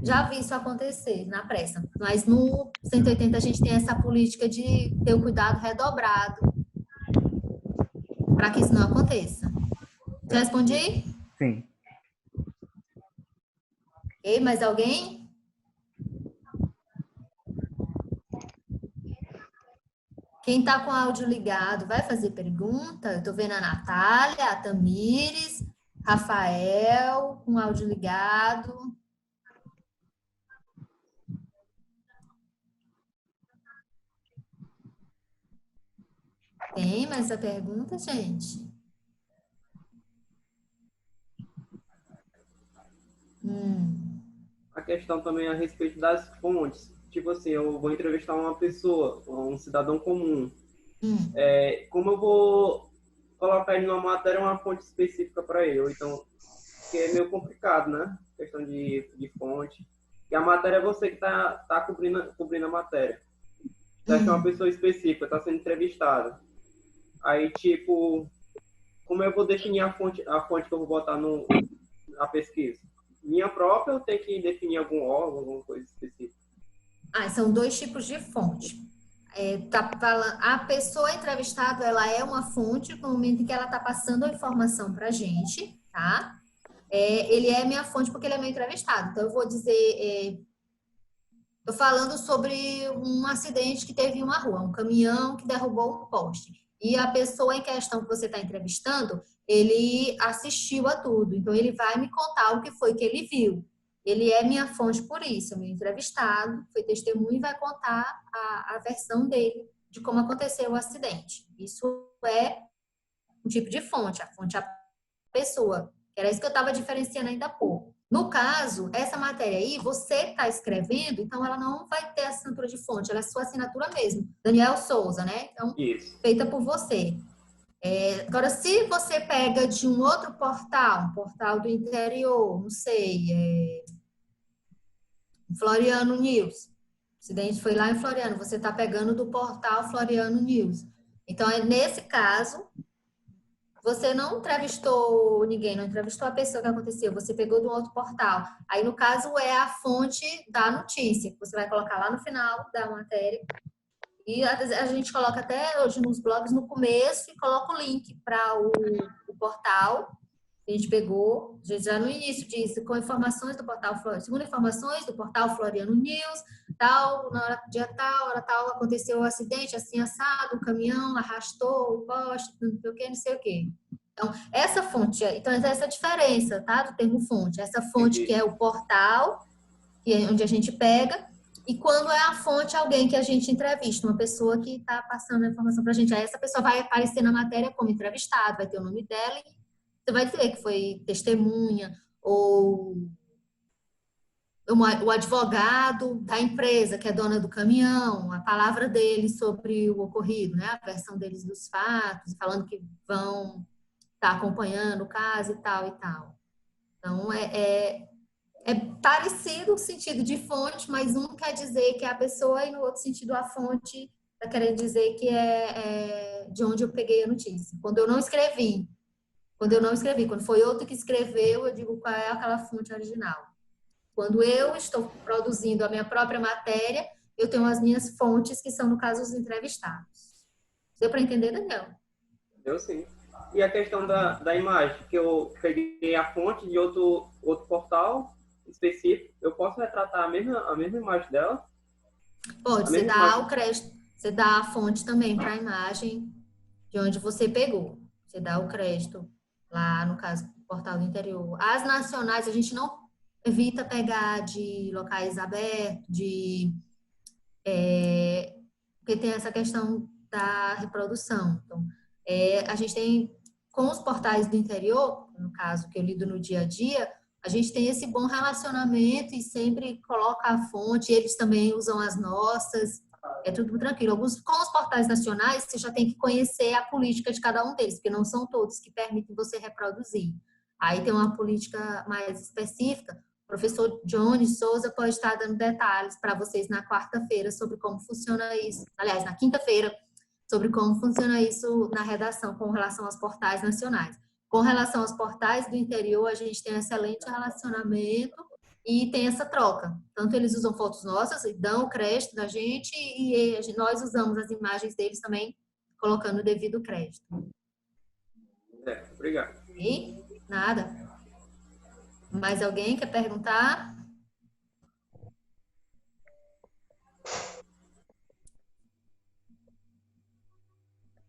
Já vi isso acontecer na pressa. Mas no 180 a gente tem essa política de ter o cuidado redobrado para que isso não aconteça. Já respondi? Sim. Ok, mais alguém? Quem está com o áudio ligado vai fazer pergunta? Eu estou vendo a Natália, a Tamires, Rafael, com o áudio ligado. Tem mais a pergunta, gente? A questão também é a respeito das fontes. Tipo assim, eu vou entrevistar uma pessoa, um cidadão comum. Como eu vou colocar ele numa matéria, uma fonte específica para ele? Ou então, que é meio complicado, né? Questão de fonte. E a matéria é você que tá cobrindo a matéria. Você acha que é uma pessoa específica, está sendo entrevistada. Aí, tipo, como eu vou definir a fonte que eu vou botar na pesquisa? Minha própria ou tem que definir algum órgão, alguma coisa específica? São 2 tipos de fonte. A pessoa entrevistada, ela é uma fonte no momento em que ela está passando a informação para a gente, tá? Ele é minha fonte porque ele é meu entrevistado. Então, eu vou dizer... Estou falando sobre um acidente que teve em uma rua, um caminhão que derrubou um poste. E a pessoa em questão que você está entrevistando, ele assistiu a tudo. Então, ele vai me contar o que foi que ele viu. Ele é minha fonte por isso, é meu entrevistado, foi testemunho e vai contar a versão dele de como aconteceu o acidente. Isso é um tipo de fonte, a fonte é a pessoa. Era isso que eu estava diferenciando ainda há pouco. No caso, essa matéria aí, você está escrevendo, então ela não vai ter assinatura de fonte, ela é sua assinatura mesmo. Daniel Souza, né? Então, Isso. feita por você. Agora, se você pega de um outro portal, um portal do interior, não sei, Floriano News. O acidente foi lá em Floriano, você está pegando do portal Floriano News. Então, nesse caso, você não entrevistou ninguém, não entrevistou a pessoa que aconteceu, você pegou de um outro portal. Aí, no caso, é a fonte da notícia, que você vai colocar lá no final da matéria. E a gente coloca até hoje nos blogs no começo e coloca o link para o portal que a gente pegou, já no início disso, com informações do portal Floriano, segundo informações do portal Floriano News, tal, na hora, dia tal, hora tal, aconteceu o acidente, assim, assado, o caminhão arrastou o poste, não sei o quê. Então, essa fonte, então essa é a diferença, tá, do termo fonte. Essa fonte que é o portal, que é onde a gente pega, e quando é a fonte, alguém que a gente entrevista, uma pessoa que está passando a informação para a gente. Aí essa pessoa vai aparecer na matéria como entrevistado, vai ter o nome dela e você vai dizer que foi testemunha ou o advogado da empresa, que é dona do caminhão, a palavra deles sobre o ocorrido, né? A versão deles dos fatos, falando que vão estar acompanhando o caso e tal e tal. Então, é parecido o sentido de fonte, mas um quer dizer que é a pessoa e no outro sentido a fonte está querendo dizer que é de onde eu peguei a notícia. Quando foi outro que escreveu, eu digo qual é aquela fonte original. Quando eu estou produzindo a minha própria matéria, eu tenho as minhas fontes, que são, no caso, os entrevistados. Deu para entender, Daniel? Deu sim. E a questão da imagem, que eu peguei a fonte de outro portal específico, eu posso retratar a mesma imagem dela? Pode, você dá o crédito, você dá a fonte também para a imagem de onde você pegou. Você dá o crédito lá, no caso, portal do interior. As nacionais, a gente não evita pegar de locais abertos, porque tem essa questão da reprodução. Então, a gente tem, com os portais do interior, no caso que eu lido no dia a dia, a gente tem esse bom relacionamento e sempre coloca a fonte, eles também usam as nossas, é tudo tranquilo. Com os portais nacionais, você já tem que conhecer a política de cada um deles, porque não são todos que permitem você reproduzir. Aí tem uma política mais específica. O professor Johnny Souza pode estar dando detalhes para vocês na quarta-feira sobre como funciona isso. Aliás, na quinta-feira, sobre como funciona isso na redação com relação aos portais nacionais. Com relação aos portais do interior, a gente tem um excelente relacionamento e tem essa troca. Tanto eles usam fotos nossas e dão o crédito da gente e nós usamos as imagens deles também, colocando o devido crédito. Obrigado. E nada. Mais alguém quer perguntar?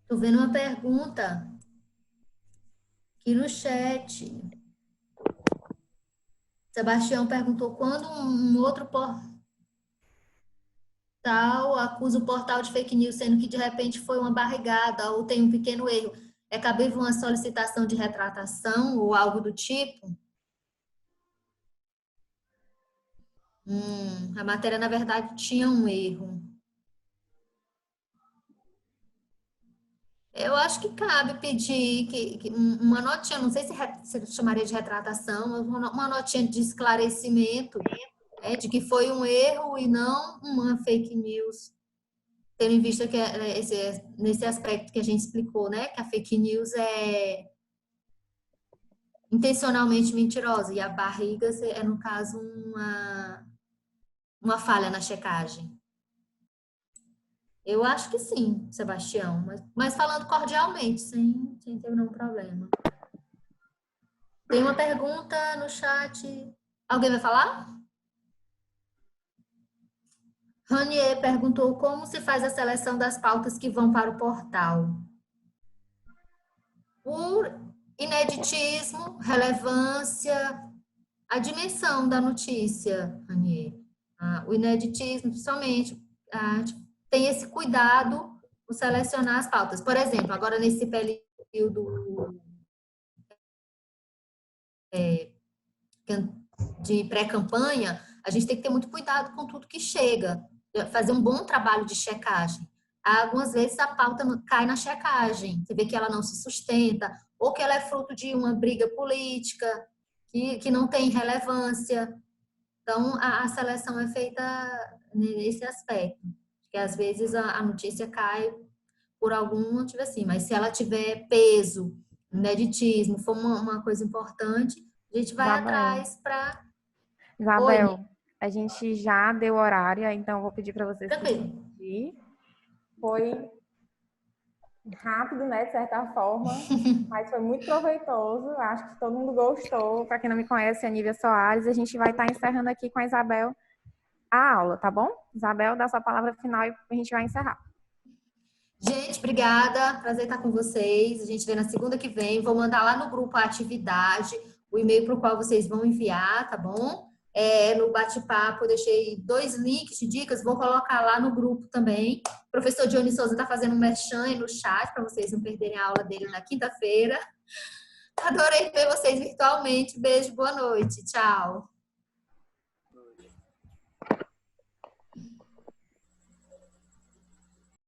Estou vendo uma pergunta aqui no chat. Sebastião perguntou quando um outro portal acusa o portal de fake news, sendo que de repente foi uma barrigada ou tem um pequeno erro. É cabível uma solicitação de retratação ou algo do tipo? A matéria, na verdade, tinha um erro. Eu acho que cabe pedir que uma notinha, não sei se chamaria de retratação, mas uma notinha de esclarecimento, de que foi um erro e não uma fake news. Tendo em vista que nesse aspecto que a gente explicou, né, que a fake news é intencionalmente mentirosa e a barriga é, no caso, uma falha na checagem. Eu acho que sim, Sebastião, mas falando cordialmente, sem ter nenhum problema. Tem uma pergunta no chat. Alguém vai falar? Ranier perguntou como se faz a seleção das pautas que vão para o portal. Por ineditismo, relevância, a dimensão da notícia, Ranier. O ineditismo, principalmente, tem esse cuidado de selecionar as pautas. Por exemplo, agora nesse período de pré-campanha, a gente tem que ter muito cuidado com tudo que chega, fazer um bom trabalho de checagem. Algumas vezes a pauta cai na checagem, você vê que ela não se sustenta, ou que ela é fruto de uma briga política, que não tem relevância. Então, a seleção é feita nesse aspecto. Que às vezes a notícia cai por algum motivo assim, mas se ela tiver peso ineditismo for uma coisa importante, a gente vai Isabel. atrás para... Isabel, Oi. a gente já deu horário, então eu vou pedir para vocês se Tranquilo. despedir. Foi rápido, né, de certa forma, mas foi muito proveitoso. Acho que todo mundo gostou. Para quem não me conhece, a Nívia Soares. A gente vai estar encerrando aqui com a Isabel a aula, tá bom? Isabel, dá sua palavra final e a gente vai encerrar. Gente, obrigada. Prazer estar com vocês. A gente vê na segunda que vem. Vou mandar lá no grupo a atividade, o e-mail para o qual vocês vão enviar, tá bom? No bate-papo eu deixei 2 links de dicas. Vou colocar lá no grupo também. O professor Johnny Souza está fazendo um merchan aí no chat para vocês não perderem a aula dele na quinta-feira. Adorei ver vocês virtualmente. Beijo, boa noite. Tchau.